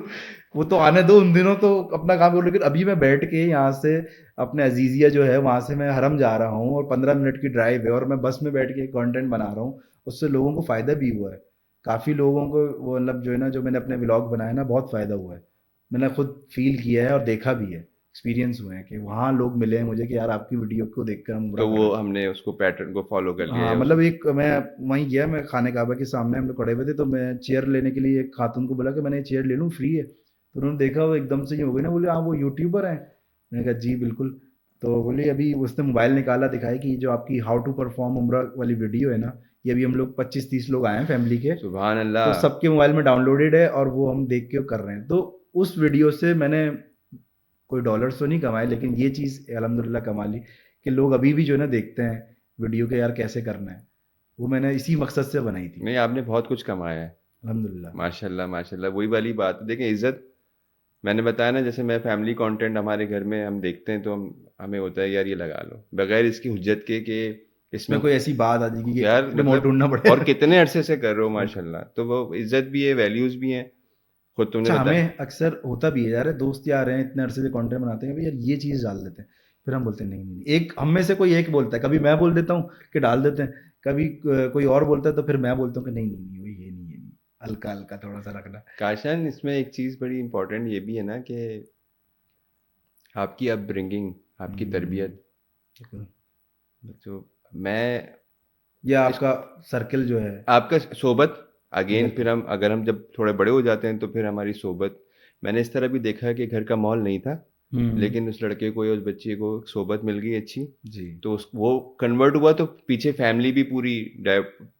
वो तो आने दो उन दिनों तो अपना काम करो। लेकिन अभी मैं बैठ के यहाँ से अपने अजीजिया जो है वहां से मैं हरम जा रहा हूँ, और 15 मिनट की ड्राइव है, और मैं बस में बैठ के कंटेंट बना रहा हूँ। उससे लोगों को फायदा भी हुआ है, काफी लोगों को वो मतलब जो है ना, जो मैंने अपने व्लॉग बनाए ना, बहुत फायदा हुआ है। मैंने खुद फील किया है और देखा भी है, एक्सपीरियंस हुए हैं कि वहाँ लोग मिले हैं मुझे कि यार आपकी वीडियो को देखकर हम उम्रा तो कर वो रहे थे। हमने उसको पैटर्न को फॉलो कर लिया हाँ है मतलब उसे। एक, मैं वहीं गया, मैं खाने काबा के सामने हम लोग खड़े हुए थे, तो मैं चेयर लेने के लिए एक खातून को बोला कि मैंने चेयर ले लूँ, फ्री है। तो उन्होंने देखा, वो एकदम से ये हो गई ना, बोले हाँ वो यूट्यूबर हैं। मैंने कहा जी बिल्कुल। तो बोले अभी उसने मोबाइल निकाला, दिखाया कि ये जो आपकी हाउ टू परफॉर्म उम्रा वाली वीडियो है ना, ये अभी हम लोग 25-30 लोग आए हैं फैमिली के, सुभान तो अल्लाह। सबके मोबाइल में डाउनलोडेड है, और वो हम देख के कर रहे हैं। तो उस वीडियो से मैंने कोई डॉलर्स तो नहीं कमाए, लेकिन ये चीज़ अल्हम्दुलिल्लाह कमा ली कि लोग अभी भी जो है ना देखते हैं वीडियो के, यार कैसे करना है। वो मैंने इसी मकसद से बनाई थी। नहीं आपने बहुत कुछ कमाया है। अल्हम्दुलिल्लाह। माशाल्लाह माशाल्लाह, वही वाली बात है, देखें इज्जत। मैंने बताया ना, जैसे मैं फैमिली कंटेंट हमारे घर में हम देखते हैं तो हमें होता है यार ये लगा लो बगैर इसकी हुज्जत के कि इसमें इसमें कोई ऐसी बात आ जाएगी यार कि रिमोट मतलब, ढूंढना और पड़ेगा। कितने अरसे से कर रहे हो बिल्कुल। माशाल्लाह, तो वो इज्जत भी है, वैल्यूज भी हैं। खुद तुमने अच्छा, बताया। हमें अक्सर होता भी है यार, दोस्त यार हैं इतने अरसे से कंटेंट बनाते हैं, भाई यार ये चीज़ डाल देते हैं। फिर हम बोलते हैं नहीं नहीं नहीं। एक हम में से कोई एक बोलता है, कभी मैं बोल देता हूँ कि डाल देते हैं, कभी कोई और बोलता है, तो फिर मैं बोलता हूँ कि नहीं नहीं नहीं, ये नहीं, ये नहीं, हल्का हल्का थोड़ा सा रखना। काशन इसमें एक चीज़ बड़ी इंपॉर्टेंट ये भी है ना कि आपकी अपब्रिंगिंग, आपकी हम्म, तरबियत। बिल्कुल। तो मैं या इस आपका सर्कल जो है। आपका सोबत अगेन, बिल्कुल। फिर हम अगर हम जब थोड़े बड़े हो जाते हैं तो फिर हमारी सोबत, मैंने इस तरह भी देखा है कि घर का माहौल नहीं था, हुँ, लेकिन उस लड़के को या उस बच्चे को सोबत मिल गई अच्छी, जी। तो उस वो कन्वर्ट हुआ, तो पीछे फैमिली भी पूरी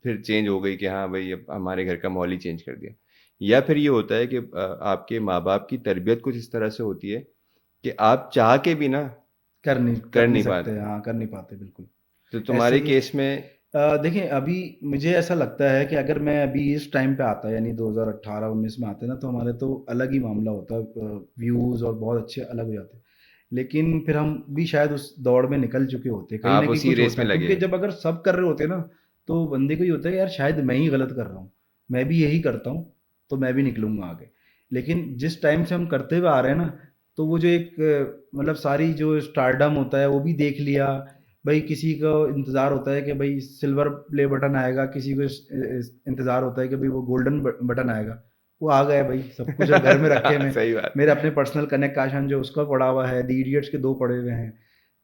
फिर चेंज हो गई कि हाँ भाई अब हमारे घर का माहौल ही चेंज कर दिया। या फिर ये होता है कि आपके माँ बाप की तरबियत कुछ इस तरह से होती है कि आप चाह के भी ना कर कर नहीं नहीं सकते, पाते। हाँ, कर नहीं पाते बिल्कुल। तो ऐसे तुम्हारे ही केस में देखिए अभी मुझे ऐसा लगता है कि अगर मैं अभी इस टाइम पे आता यानी 2018-19 में आते ना तो हमारे तो अलग ही मामला होता व्यूज़ और बहुत अच्छे अलग हो जाते। लेकिन फिर हम भी शायद उस दौड़ में निकल चुके होते, कहीं आप न कहीं उसी कुछ रेस होता में है लगे क्योंकि हैं। जब अगर सब कर रहे होते हैं ना, तो बंदे को ये होता है यार शायद मैं ही गलत कर रहा हूँ, मैं भी यही करता हूँ, तो मैं भी निकलूँगा आगे। लेकिन जिस टाइम से हम करते हुए आ रहे हैं ना, तो वो जो एक मतलब सारी जो स्टारडम होता है वो भी देख लिया, भाई किसी को इंतज़ार होता है कि भाई सिल्वर प्ले बटन आएगा, किसी को इंतज़ार होता है कि भाई वो गोल्डन बटन आएगा। वो आ गया भाई, सब कुछ अब घर में रखे हुए हैं। सही बात। मेरे अपने पर्सनल कनेक्ट काशन जो उसका पड़ा हुआ है, द इडियट्स के 2 पड़े हुए हैं।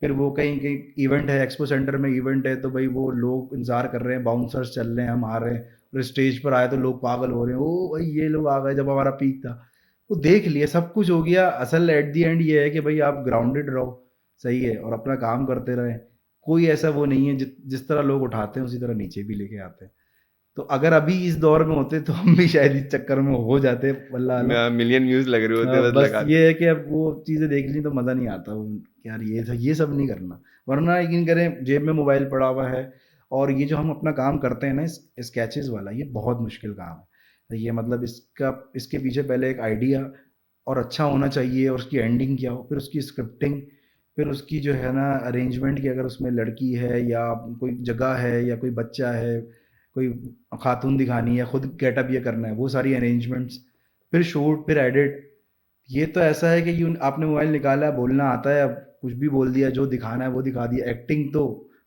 फिर वो कहीं कहीं इवेंट है, एक्सपो सेंटर में इवेंट है, तो भाई वो लोग इंतज़ार कर रहे हैं, बाउंसर्स चल रहे हैं, हम आ रहे हैं। फिर स्टेज पर आए तो लोग पागल हो रहे हैं, ओ भाई ये लोग आ गए जब हमारा पीक था। वो देख लिया, सब कुछ हो गया। असल एट द एंड ये है कि भाई आप ग्राउंडेड रहो, सही है, और अपना काम करते रहें। कोई ऐसा वो नहीं है, जिस तरह लोग उठाते हैं उसी तरह नीचे भी लेके आते हैं। तो अगर अभी इस दौर में होते तो हम भी शायद इस चक्कर में हो जाते, वल्लाह अल्लाम। मिलियन व्यूज लग रहे होते बस बस लगाते। ये है कि अब वो चीज़ें देख ली तो मज़ा नहीं आता वो, कि यार ये सब नहीं करना। वरना यकीन करें जेब में मोबाइल पड़ा हुआ है, और ये जो हम अपना काम करते हैं ना स्केचेस वाला, ये बहुत मुश्किल काम है। ये मतलब इसके पीछे पहले एक आइडिया और अच्छा होना चाहिए, और उसकी एंडिंग क्या हो, फिर उसकी स्क्रिप्टिंग, फिर उसकी जो है ना अरेंजमेंट, की अगर उसमें लड़की है या कोई जगह है या कोई बच्चा है, कोई खातून दिखानी है या खुद गेटअप ये करना है, वो सारी अरेंजमेंट्स, फिर शूट, फिर एडिट। ये तो ऐसा है कि यूँ आपने मोबाइल निकाला है, बोलना आता है, अब कुछ भी बोल दिया, जो दिखाना है वो दिखा दिया। एक्टिंग तो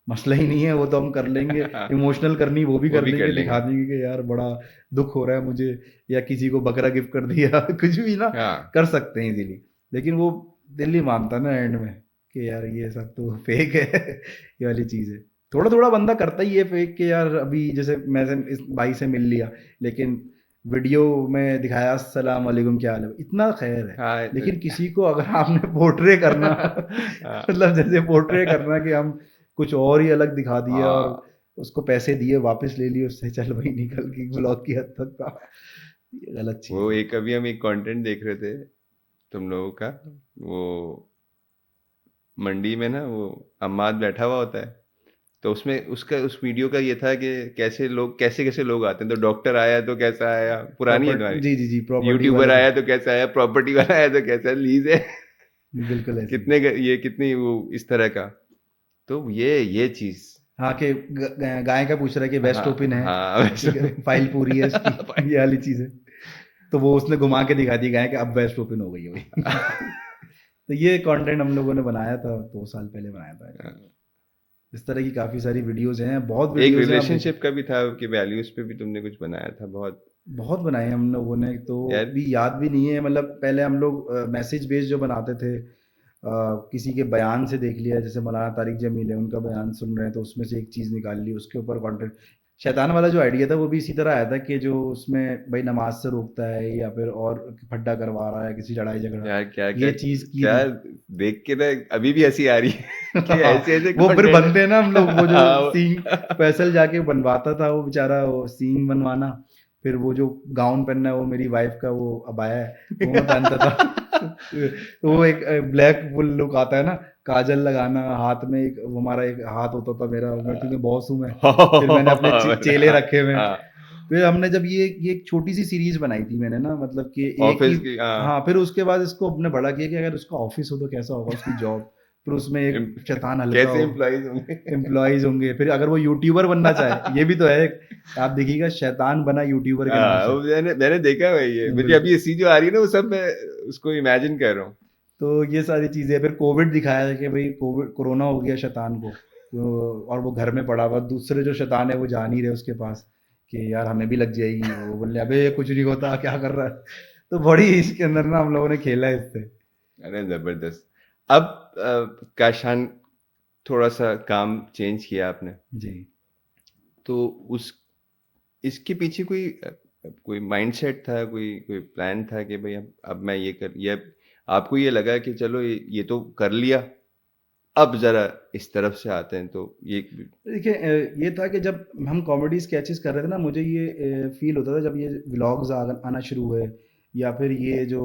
मसला ही नहीं है, वो तो हम कर लेंगे। इमोशनल करनी वो भी वो कर भी कर देंगे, लेंगे। दिखा देंगे कि यार बड़ा दुःख हो रहा है मुझे, या किसी को बकरा गिफ्ट कर दिया कुछ भी ना हाँ। कर सकते हैं इज़िली। लेकिन वो दिल नहीं मानता ना एंड में, कि यार ये सब तो फेक है ये वाली चीज़ है। थोड़ा-थोड़ा बंदा करता ही है फेक, कि यार अभी जैसे मैं से इस भाई से मिल लिया, लेकिन वीडियो में दिखाया अस्सलाम वालेकुम क्या हाल है, इतना खैर है। हाँ लेकिन किसी को अगर आपने पोर्ट्रे करना हाँ। मतलब जैसे पोर्ट्रे करना कि हम कुछ और ही अलग दिखा दिया, और हाँ, उसको पैसे दिए वापस ले लिए उससे, चल भाई निकल के ब्लॉग की हद तक था। ये गलत चीज़ वो है। एक अभी हम एक कंटेंट देख रहे थे तुम लोगों का, वो मंडी में ना वो अम्माद बैठा हुआ होता है, तो उसमें उसका उस वीडियो का ये था कि कैसे कैसे लोग आते हैं, तो डॉक्टर आया तो कैसा आया, पुरानी है तुम्हारी, जी, जी, जी, प्रॉपर्टी यूट्यूबर वाले थे। आया तो कैसा आया, प्रॉपर्टी वाला आया तो कैसा है, लीज है बिल्कुल ऐसे ही। ये कितनी वो इस तरह का, तो ये चीज। हाँ, कि गाय का पूछ रहा है कि वेस्ट ओपन हाँ है, हाँ वैसे ठीक है, फाइल पूरी है इसकी, ये वाली चीज़ है। तो वो उसने घुमा के दिखा दी गाय कि अब वेस्ट ओपन हो गई है भाई। तो ये कंटेंट हम लोगों ने बनाया था, 2 साल पहले बनाया था आई थिंक। इस तरह की काफ़ी सारी वीडियोज़ हैं, बहुत एक वीडियोज़ हैं, आप देखें। रिलेशनशिप का भी था कि वैल्यूज पे भी तुमने कुछ बनाया था बहुत। बहुत बनाए हम लोगों ने, तो यार भी याद भी नहीं है। मतलब पहले हम लोग मैसेज बेस्ड जो बनाते थे, किसी के बयान से देख लिया, जैसे मौलाना तारिक जमील है, उनका बयान सुन रहे हैं तो उसमें से एक चीज़ निकाल ली, उसके ऊपर कंटेंट। शैतान वाला जो आइडिया था वो भी इसी तरह आया था, कि जो उसमें भाई नमाज से रोकता है या फिर और फड्डा करवा रहा है, किसी लड़ाई झगड़ा, यार क्या क्या ये चीज़ की क्या थी। देख के ना अभी भी हंसी आ रही है कि हाँ, ऐसे ऐसे वो फिर कंटेंट बनते हैं ना हम लोग, वो जो हाँ सींग फैसल जाके बनवाता था वो बेचारा, वो सींग बनवाना, फिर वो जो गाउन पहनना है वो मेरी वाइफ का वो अबाया है, वो मैं पहनता था। तो वो एक ब्लैक फुल लुक आता है ना, काजल लगाना, हाथ में एक वो हमारा एक हाथ होता था मेरा, मैं क्योंकि बॉस हूँ मैं, फिर मैंने अपने चेले रखे हुए हैं। हाँ फिर हमने जब ये एक छोटी सी सीरीज बनाई थी मैंने ना, मतलब कि एक ही। ऑफिस की हाँ, हाँ फिर उसके बाद इसको हमने बड़ा किया कि अगर उसका ऑफिस हो तो कैसा होगा उसकी जॉब, फिर उसमें एक शैतान हल्का कैसे हो, एम्प्लॉइज होंगे एम्प्लॉइज़ होंगे, फिर अगर वो यूट्यूबर बनना चाहे, ये भी तो है। आप देखिएगा शैतान बना यूट्यूबर के नाम हाँ से। वो मैंने देखा है भाई, ये मुझे अभी बिल्कुल। ये सी जो आ रही है ना वो सब मैं उसको इमेजिन कर रहा हूँ। तो ये सारी चीज़ें, फिर कोविड दिखाया है कि भई कोविड कोरोना हो गया शैतान को, तो और वो घर में पड़ा हुआ, दूसरे जो शैतान है वो जा नहीं रहे उसके पास, कि यार हमें भी लग जाएगी, वो बोले अबे ये कुछ नहीं होता, क्या कर रहा है? तो बड़ी इसके अंदर ना हम लोगों ने खेला है इससे। अरे जबरदस्त। अब काशान थोड़ा सा काम चेंज किया आपने, जी। तो उस इसके पीछे कोई माइंडसेट था, कोई प्लान था कि भाई अब मैं ये कर, या आपको ये लगा कि चलो ये तो कर लिया, अब ज़रा इस तरफ से आते हैं, तो ये देखिए ये था कि जब हम कॉमेडी स्केचेस कर रहे थे ना, मुझे ये फील होता था जब ये व्लॉग्स आना शुरू हुए, या फिर ये जो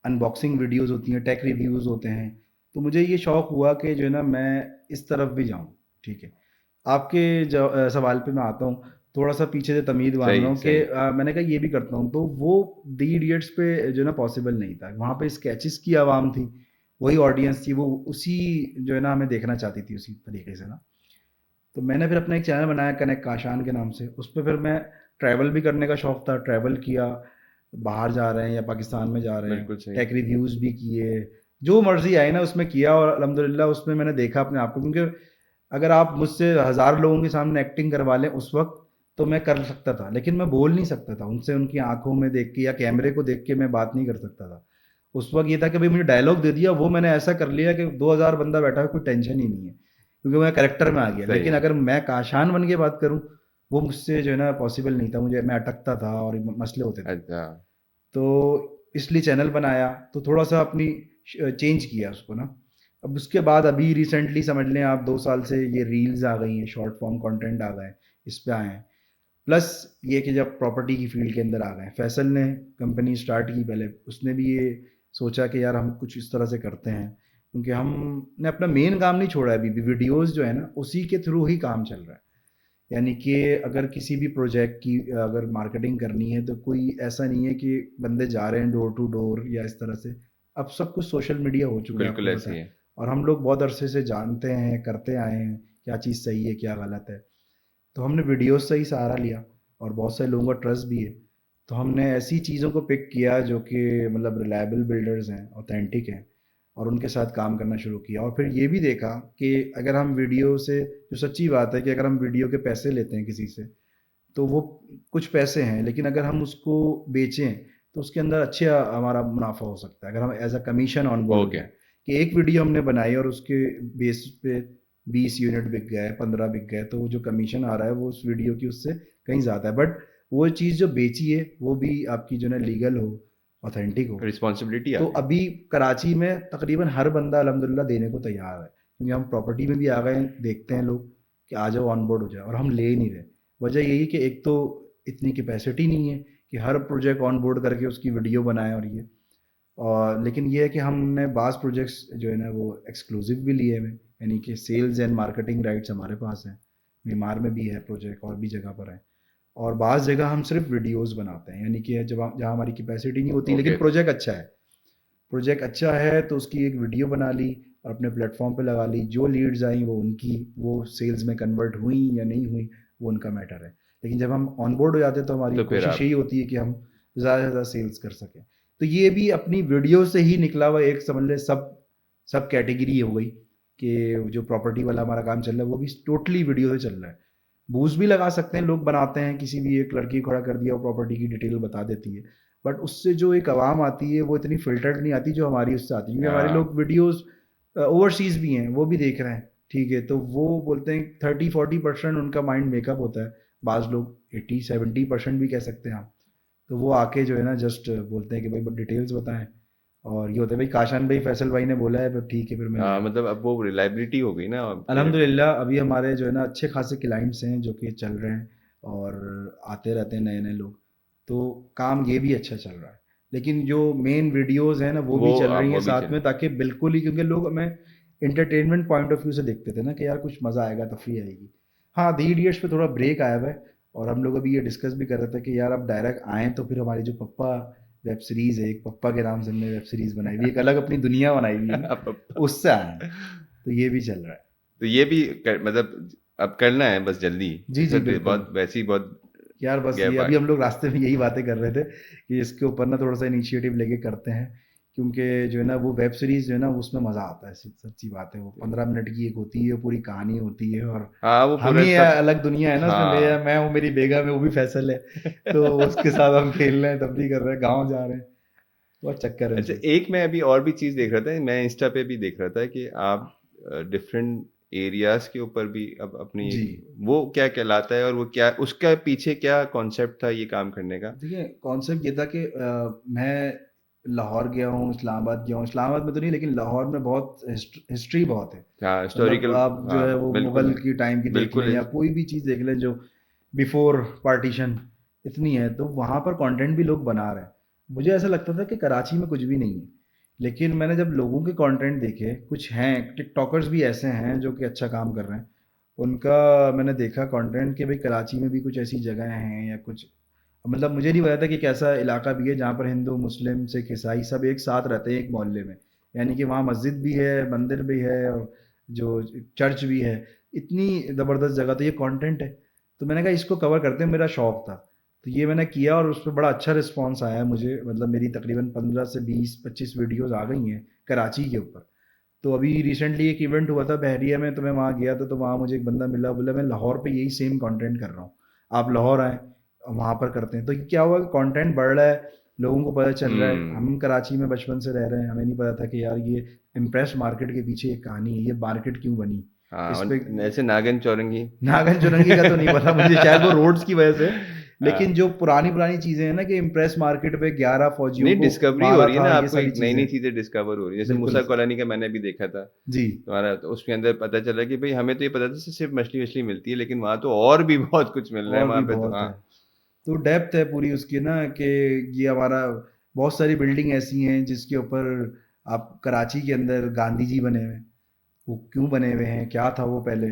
अनबॉक्सिंग वीडियोस होती हैं, टेक रिव्यूज़ होते हैं, तो मुझे ये शौक़ हुआ कि जो है ना मैं इस तरफ भी जाऊँ। ठीक है, आपके सवाल पे मैं आता हूँ, थोड़ा सा पीछे से तमीद बांध रहा सही हूँ कि सही मैंने कहा ये भी करता हूँ, तो वो दी इडियट्स पे जो है ना पॉसिबल नहीं था। वहाँ पे स्केचेस की आवाम थी, वही ऑडियंस थी, वो उसी जो है ना हमें देखना चाहती थी उसी तरीके से ना। तो मैंने फिर अपना एक चैनल बनाया कनेक्ट काशान के नाम से। उस पे फिर मैं ट्रैवल भी करने का शौक़ था, ट्रैवल किया, बाहर जा रहे हैं या पाकिस्तान में जा रहे हैं, बिल्कुल सही। टेक रिव्यूज़ भी किए, जो मर्ज़ी आई ना उसमें किया, और अल्हम्दुलिल्लाह उसमें मैंने देखा अपने आप को, क्योंकि अगर आप मुझसे 1000 लोगों के सामने एक्टिंग करवा लें उस वक़्त, तो मैं कर सकता था, लेकिन मैं बोल नहीं सकता था। उनसे उनकी आँखों में देख के या कैमरे को देख के मैं बात नहीं कर सकता था। उस वक़्त ये था कि भई मुझे डायलॉग दे दिया, वो मैंने ऐसा कर लिया कि 2000 बंदा बैठा है, कोई टेंशन ही नहीं है, क्योंकि मैं कैरेक्टर में आ गया। सही लेकिन है। अगर मैं काशान बन के बात करूँ, वो मुझसे जो है ना पॉसिबल नहीं था, मुझे मैं अटकता था और मसले होते थे। अच्छा। तो इसलिए चैनल बनाया, तो थोड़ा-सा अपनी चेंज किया उसको ना। अब उसके बाद अभी रिसेंटली समझ लें आप 2 साल से ये रील्स आ गई हैं, शॉर्ट फॉर्म कंटेंट आ गए, इस पे आए हैं। प्लस ये कि जब प्रॉपर्टी की फील्ड के अंदर आ गए, फैसल ने कंपनी स्टार्ट की पहले, उसने भी ये सोचा कि यार हम कुछ इस तरह से करते हैं, क्योंकि हमने अपना मेन काम नहीं छोड़ा है अभी भी, वीडियोज़ जो है ना उसी के थ्रू ही काम चल रहा है। यानी कि अगर किसी भी प्रोजेक्ट की अगर मार्केटिंग करनी है, तो कोई ऐसा नहीं है कि बंदे जा रहे हैं डोर टू डोर या इस तरह से। अब सब कुछ सोशल मीडिया हो चुका है, बिल्कुल आपको ऐसे पता ही है। है। और हम लोग बहुत अरसे से जानते हैं, करते आए हैं, क्या चीज़ सही है, क्या गलत है। तो हमने वीडियोज़ से ही सहारा लिया, और बहुत सारे लोगों का ट्रस्ट भी है। तो हमने ऐसी चीज़ों को पिक किया जो कि मतलब रिलायबल बिल्डर्स हैं, ऑथेंटिक हैं, और उनके साथ काम करना शुरू किया। और फिर ये भी देखा कि अगर हम वीडियो से, जो सच्ची बात है कि अगर हम वीडियो के पैसे लेते हैं किसी से, तो वो कुछ पैसे हैं, लेकिन अगर हम उसको बेचें, तो उसके अंदर अच्छा हमारा मुनाफा हो सकता है, अगर हम as a commission on board हो ओके। जाए। कि एक वीडियो हमने बनाई और उसके बेस पे 20 यूनिट बिक गए, 15 बिक गए, तो वो जो कमीशन आ रहा है वो उस वीडियो की उससे कहीं ज़्यादा है। बट वो चीज़ जो बेची है वो भी आपकी जो है लीगल हो, ऑथेंटिक हो। रिस्पॉन्सिबिलिटी आ तो गई। अभी कराची में तकरीबन हर बंदा अल्हम्दुलिल्लाह देने को तैयार है, क्योंकि हम प्रॉपर्टी में भी आ गए हैं, देखते हैं लोग कि आ जाओ ऑन बोर्ड हो जाए, और हम ले ही नहीं रहे। वजह यही है कि एक तो इतनी कैपेसिटी नहीं है कि हर प्रोजेक्ट ऑन बोर्ड करके उसकी वीडियो बनाएं, और ये, और लेकिन ये है कि हमने बाज़ प्रोजेक्ट्स जो है ना वो एक्सक्लूसिव भी लिए हुए हैं, यानी कि सेल्स एंड मार्केटिंग राइट्स हमारे पास हैं। मेमार में भी है प्रोजेक्ट, और भी जगह पर है। और बाज़ जगह हम सिर्फ वीडियोस बनाते हैं, यानी कि जब जहाँ हमारी कैपेसिटी नहीं होती, लेकिन ओके। प्रोजेक्ट अच्छा है, प्रोजेक्ट अच्छा है तो उसकी एक वीडियो बना ली और अपने प्लेटफॉर्म पे लगा ली। जो लीड्स आई वो उनकी, वो सेल्स में कन्वर्ट हुई या नहीं हुई, वो उनका मैटर है। लेकिन जब हम ऑन बोर्ड हो जाते हैं, तो हमारी तो फिर कोशिश आप यही होती है कि हम ज़्यादा से ज़्यादा सेल्स कर सकें। तो ये भी अपनी वीडियो से ही निकला हुआ एक, समझ लें, सब सब कैटेगरी हो गई, कि जो प्रॉपर्टी वाला हमारा काम चल रहा है वो भी टोटली वीडियो से चल रहा है। बूस्ट भी लगा सकते हैं, लोग बनाते हैं, किसी भी एक लड़की को खड़ा कर दिया, वो प्रॉपर्टी की डिटेल बता देती है। बट उससे जो एक आवाम आती है वो इतनी फ़िल्टर्ड नहीं आती जो हमारी उससे आती है, क्योंकि हमारे हाँ, लोग वीडियोज़ ओवरसीज़ भी हैं, वो भी देख रहे हैं, ठीक है? तो वो बोलते हैं 30-40% उनका माइंड मेकअप होता है। बाज़ लोग 80-70% भी कह सकते हैं आप। तो वो आके जो है ना जस्ट बोलते हैं कि भाई ब डिटेल्स बताएँ, और ये होता है भाई काशान भाई, फैसल भाई ने बोला है, तो ठीक है, फिर मैंने मतलब अब वो रिलायबिलिटी हो गई ना आपके। अल्हम्दुलिल्लाह अभी हमारे जो है ना अच्छे खासे क्लाइंट्स हैं जो कि चल रहे हैं, और आते रहते हैं नए-नए लोग, तो काम ये भी अच्छा चल रहा है। लेकिन जो मेन वीडियोज़ हैं ना वो वो भी चल रही हैं वो भी साथ चले। में, ताकि बिल्कुल ही, क्योंकि लोग हमें एंटरटेनमेंट पॉइंट ऑफ व्यू से देखते थे ना कि यार कुछ मज़ा आएगा, तफ़रीह आएगी। हाँ, दी इडियट्स पे थोड़ा ब्रेक आया हुआ है, और हम लोग अभी ये डिस्कस भी कर रहे थे कि यार अब डायरेक्ट आएँ तो फिर हमारी जो पप्पा वेब सीरीज़ है, एक पप्पा के नाम से हमने वेब सीरीज़ बनाई हुई है, एक अलग अपनी दुनिया बनाई हुई है ना, अब उससे आए हैं। तो ये भी चल रहा है। तो ये भी मतलब अब करना है बस जल्दी। जी, इसका जी, तो बिल्कुल। बहुत वैसे ही बहुत यार बस ये गैप आ अभी हम गया। लोग रास्ते में यही बातें कर रहे थे कि इसके ऊपर ना थोड़ा-सा इनिशिएटिव लेके करते हैं, क्योंकि जो है ना वो वेब सीरीज़ जो है ना उसमें मज़ा आता है, सच्ची बात है। वो 15 मिनट की एक होती है, पूरी कहानी होती है, और हाँ, वो हम पूरा ही सब। अलग दुनिया है ना उसमें, हाँ। मैं हूँ, मेरी बेगम है, वो भी फैसल है। तो उसके साथ हम खेल रहे हैं, तफरीह कर रहे हैं, गाँव जा रहे हैं। बहुत चक्कर है अच्छा, उसमें। एक मैं अभी और भी चीज़ देख रहा था, मैं इंस्टा पे भी देख रहा था कि आप डिफरेंट एरियाज के ऊपर भी अब अपनी जी। वो क्या कहलाता है और वो क्या उसका पीछे क्या कॉन्सेप्ट था ये काम करने का? देखिए, कॉन्सेप्ट ये था कि मैं लाहौर गया हूँ, इस्लामाबाद गया हूँ। इस्लामाबाद में तो नहीं, लेकिन लाहौर में बहुत हिस्ट्री बहुत है। हाँ, मतलब हिस्टोरिकल। आप जो हाँ, है वो बिल्कुल मुग़ल है। की टाइम की देख लें बिल्कुल है। या कोई भी चीज़ देख लें जो बिफ़ोर पार्टीशन इतनी है, तो वहाँ पर कंटेंट भी लोग बना रहे हैं। मुझे ऐसा लगता था कि कराची में कुछ भी नहीं है। लेकिन मैंने जब लोगों के कंटेंट देखे, कुछ हैं टिकटॉकर्स भी ऐसे हैं जो कि अच्छा काम कर रहे हैं। उनका मैंने देखा कंटेंट कि भाई कराची में भी कुछ ऐसी जगह हैं या कुछ, मतलब मुझे नहीं पता था कि एक ऐसा इलाका भी है जहाँ पर हिंदू, मुस्लिम, सिख, ईसाई सब एक साथ रहते हैं एक मोहल्ले में। यानी कि वहाँ मस्जिद भी है, मंदिर भी है और जो चर्च भी है। इतनी ज़बरदस्त जगह, तो ये कंटेंट है। तो मैंने कहा इसको कवर करते हैं, मेरा शौक था। तो ये मैंने किया और उस पे बड़ा अच्छा रिस्पॉन्स आया है मुझे, मतलब मेरी तकरीबन 15 से 20-25 वीडियोज़ आ गई हैं कराची के ऊपर। तो अभी रिसेंटली एक इवेंट हुआ था बहरिया में, तो मैं वहाँ गया था, तो वहाँ मुझे एक बंदा मिला, बोला मैं लाहौर पे यही सेम कंटेंट कर रहा हूँ, आप लाहौर आएँ, वहाँ पर करते हैं। तो क्या हुआ कि कंटेंट बढ़ रहा है, लोगों को पता चल रहा है। हुँ। हम कराची में बचपन से रह रहे हैं, हमें नहीं पता था कि यार ये इम्प्रेस मार्केट के पीछे एक कहानी है, ये मार्केट क्यों बनी। हाँ, इस और पे ऐसे नागन चौरंगी। नागन चुरंगी का तो नहीं पता मुझे, शायद वो रोड्स की वजह से। हाँ, लेकिन जो पुरानी पुरानी चीजें हैं ना कि इम्प्रेस मार्केट पे 11 फौजियों नहीं को डिस्कवरी हो मारा रही है था, ना, ये आपको सारी एक चीजें। नई-नई चीज़ें डिस्कवर हो रही है। जैसे बिल्कुल। मूसा कॉलोनी का मैंने भी देखा था। जी। तुम्हारा तो उसके अंदर पता चला कि भई हमें तो ये पता था सिर्फ़ मछली-वछली मिलती है, लेकिन वहाँ तो और भी बहुत कुछ मिल रहा है और वहाँ भी पे तो। बहुत हाँ। है। तो डेप्थ है पूरी उसकी ना कि ये हमारा बहुत सारी बिल्डिंग ऐसी हैं जिसके ऊपर आप कराची के अंदर गांधी जी बने हुए हैं, वो क्यों बने हुए हैं, क्या था वो पहले।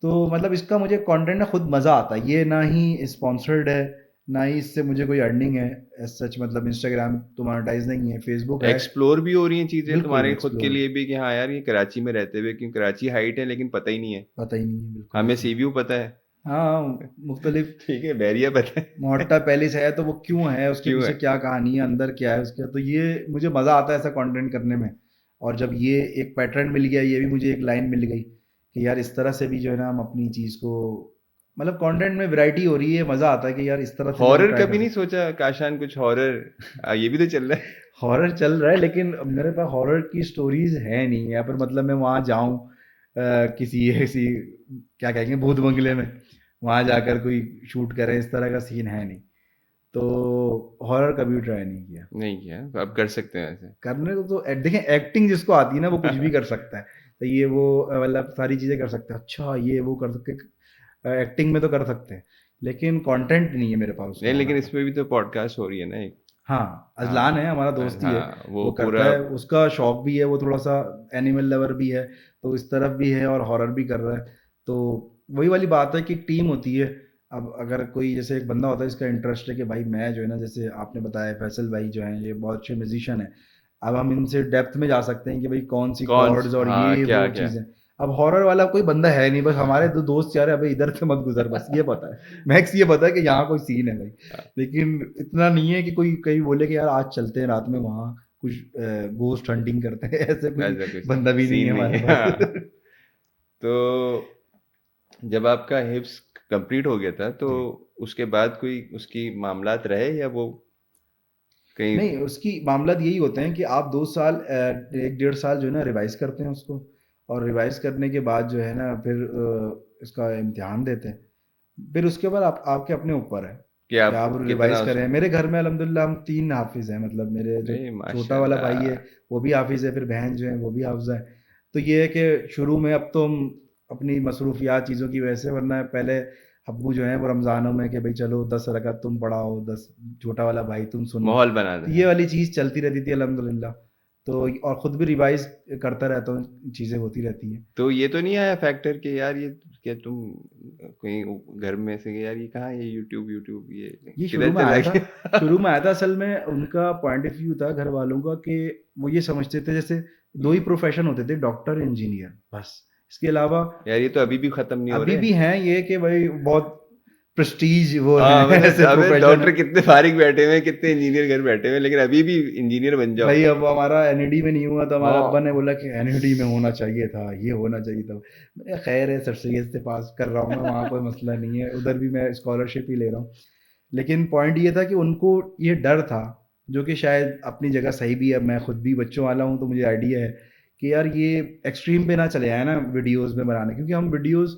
तो मतलब इसका मुझे कंटेंट ना खुद मज़ा आता है, ये ना ही स्पॉन्सर्ड है, ना ही इससे मुझे कोई अर्निंग है एज सच। मतलब इंस्टाग्राम तो मोनेटाइज नहीं है, फेसबुक है। एक्सप्लोर भी हो रही हैं चीज़ें बिल्कुल तुम्हारे खुद के एक्सप्लोर। लिए भी कि हाँ यार, ये कराची में रहते हुए क्यों कराची हाइट है लेकिन पता ही नहीं है। पता ही नहीं है, बिल्कुल हमें बिल्कुल। सी व्यू पता है। हाँ, मुख्तलिफ ठीक है, बैरिया पता मोहट्टा है। पैलेस है तो वो क्यों है, उसके क्यों पीछे है? क्या कहानी है, अंदर क्या है उसके। तो ये मुझे मज़ा आता है ऐसा कंटेंट करने में। और जब ये एक पैटर्न मिल गया, ये भी मुझे एक लाइन मिल गई कि यार इस तरह से भी जो है ना हम अपनी चीज़ को, मतलब कंटेंट में वैरायटी हो रही है, मज़ा आता है कि यार इस तरह से भी हम हॉरर ट्राई का कर भी नहीं सकते सोचा काशान, कुछ हॉरर? ये भी तो चल रहा है। हैं। हॉरर चल रहा है लेकिन अब मेरे पास हॉरर की स्टोरीज है नहीं, या फिर मतलब मैं वहाँ जाऊँ किसी ऐसी, क्या कहेंगे, भूत बंगले में, वहाँ जाकर कोई शूट करे, इस तरह का सीन है नहीं। तो हॉरर कभी ट्राई नहीं किया। नहीं किया, तो अब कर सकते हैं ऐसे। करने को तो देखें, एक्टिंग जिसको आती है ना वो कुछ भी कर सकता है। तो ये वो मतलब सारी चीज़ें कर सकते हैं। अच्छा ये वो कर सकते हैं, एक्टिंग में तो कर सकते हैं, लेकिन कंटेंट नहीं है मेरे पास नहीं, उसका लेकिन बनाने इसमें भी तो पॉडकास्ट हो रही है ना एक। हाँ, अज़लान हाँ। है हमारा दोस्त ही है, हाँ, वो वो करता पूरा। है, उसका शौक भी है, वो थोड़ा-सा एनिमल लवर भी है, तो इस तरफ भी है और हॉरर भी कर रहा है। तो वही वाली बात है कि एक टीम होती है। अब अगर कोई जैसे एक बंदा होता है जिसका इंटरेस्ट है कि भाई मैं जो है ना, जैसे आपने बताया फैसल भाई जो हैं ये बहुत अच्छे म्यूज़िशियन हैं। अब हम इनसे डेप्थ में जा सकते हैं कि भाई कौन-सी कौन कॉर्ड्स और हाँ, ये क्या वो क्या। चीज़ें। अब हॉरर वाला कोई बंदा है नहीं, बस हमारे 2 दोस्त यार अबे इधर से मत गुज़र, बस ये पता है। मैक्स ये पता है कि यहाँ कोई सीन है भाई। लेकिन इतना नहीं है कि कोई कहीं बोले कि यार आज चलते हैं रात में वहाँ कुछ गोस्ट हंटिंग करते हैं। ऐसे कोई ऐसा कुछ बंदा भी नहीं है सीन नहीं हमारे है। पास। हाँ। तो जब आपका हिफ्स कंप्लीट हो गया था तो जी। उसके बाद कोई उसकी मामलात रहे या वो कहीं? नहीं, उसकी मामला यही होते हैं कि आप 2 साल 1 डेढ़ साल जो है ना रिवाइज़ करते हैं उसको, और रिवाइज़ करने के बाद जो है ना फिर इसका इम्तिहान देते हैं। फिर उसके बाद आप आपके अपने ऊपर है कि कि आप आप कितना रिवाइज़ करें। मेरे घर में अल्हम्दुलिल्लाह हम 3 हाफ़िज़ हैं, मतलब मेरे जो अरे छोटा वाला भाई है माशाल्लाह। वो भी हाफ़िज़ है, फिर बहन जो है वो भी हाफ़िज़ा है। तो ये है कि शुरू में, अब तो हम अपनी मसरूफ़ियात चीज़ों की वजह से, वरना पहले अब्बू जो हैं वो रमज़ानों में कि भई चलो 10 रकात तुम पढ़ाओ, 10 छोटा वाला भाई तुम सुनो। माहौल बना तो दें। ये वाली चीज़ चलती रहती थी अल्हम्दुलिल्लाह। तो और खुद भी रिवाइज़ करता रहता हूँ, चीज़ें होती रहती हैं। तो ये तो नहीं आया फैक्टर कि यार ये क्या तुम कहीं घर में से कि यार ये कहाँ है यूट्यूब यूट्यूब ये ये किधर शुरू में चला आया था। गया? शुरू में आया था, असल में उनका पॉइंट ऑफ व्यू था घर वालों का कि वो ये समझते थे जैसे 2 ही प्रोफ़ेशन होते थे, डॉक्टर, इंजीनियर, बस। इसके अलावा यार ये तो अभी भी खत्म नहीं हो अभी रहे। भी हैं ये कि भाई बहुत प्रेस्टीज वो हैं। हाँ, मतलब ऐसे अबे प्रोफ़ेशन है। डॉक्टर कितने फारिग बैठे हुए हैं, कितने इंजीनियर घर बैठे हुए हैं, लेकिन अभी भी इंजीनियर बन जाओ। भाई अब हमारा एनईडी में नहीं हुआ तो हमारे अब्बा ने हाँ। बोला कि एनईडी में होना चाहिए था, ये होना चाहिए था। मैंने कहा खैर है, सर सैयद से पास कर रहा हूँ मैं, वहाँ कोई मसला नहीं है, उधर भी मैं स्कॉलरशिप ही ले रहा हूँ। लेकिन पॉइंट ये था कि उनको ये डर था, जो कि शायद अपनी जगह सही भी है। मैं खुद भी बच्चों वाला हूँ तो मुझे आइडिया है कि यार ये एक्सट्रीम पे ना चले आए ना वीडियोस में बनाने, क्योंकि हम वीडियोस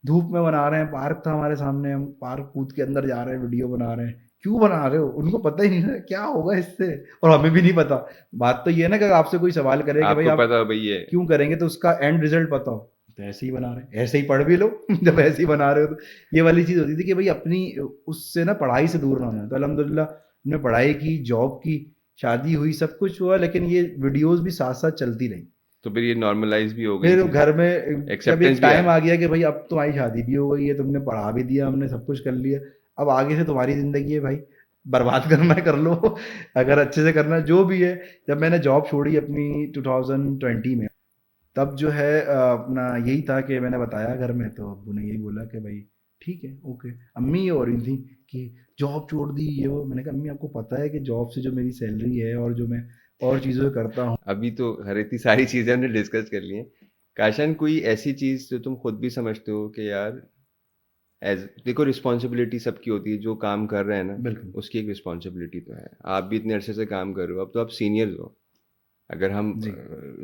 धूप में बना रहे हैं, पार्क था हमारे सामने, हम पार्क कूद के अंदर जा रहे हैं, वीडियो बना रहे हैं, क्यों बना रहे हो? उनको पता ही नहीं ना क्या होगा इससे, और हमें भी नहीं पता। बात तो ये है ना कि अगर आपसे कोई सवाल करे कि भाई आपको आप पता हो भाई ये क्यों करेंगे, तो उसका एंड रिजल्ट पता हो, तो ऐसे ही बना रहे हैं, ऐसे ही पढ़ भी लो जब ऐसे ही बना रहे हो तो। ये वाली चीज़ होती थी कि भाई अपनी उससे ना पढ़ाई से दूर ना होना। तो अल्हम्दुलिल्लाह हमने पढ़ाई की, जॉब की, शादी हुई, सब कुछ हुआ, लेकिन ये वीडियोस भी साथ साथ चलती रही। तो फिर ये नॉर्मलाइज भी हो गई फिर चीज़ें, घर में जब एक एक्सेप्टेंस भी टाइम आया। आ गया कि भाई अब तुम्हारी शादी भी हो गई है, तुमने पढ़ा भी दिया, हमने सब कुछ कर लिया, अब आगे से तुम्हारी ज़िंदगी है भाई, बर्बाद करना है कर लो अगर अच्छे से करना है जो भी है। जब मैंने जॉब छोड़ी अपनी 2020 में, तब जो है अपना यही था कि मैंने बताया घर में, तो अब्बू ने यही बोला कि भाई ठीक है, ओके। अम्मी ये हो रही थी कि जॉब छोड़ दी ये वो। मैंने कहा अम्मी आपको पता है कि जॉब से जो मेरी सैलरी है और जो मैं और चीज़ें करता हूँ। अभी तो हर इतनी सारी चीज़ें हमने डिस्कस कर ली हैं। काशन, कोई ऐसी चीज़ जो तुम खुद भी समझते हो कि यार, एज देखो रिस्पॉन्सिबिलिटी सबकी होती है, जो काम कर रहे हैं ना बिल्कुल। उसकी एक रिस्पॉन्सिबिलिटी तो है। आप भी इतने अरसे से काम कर रहे हो, अब तो आप सीनियर्स हो। अगर हम जी।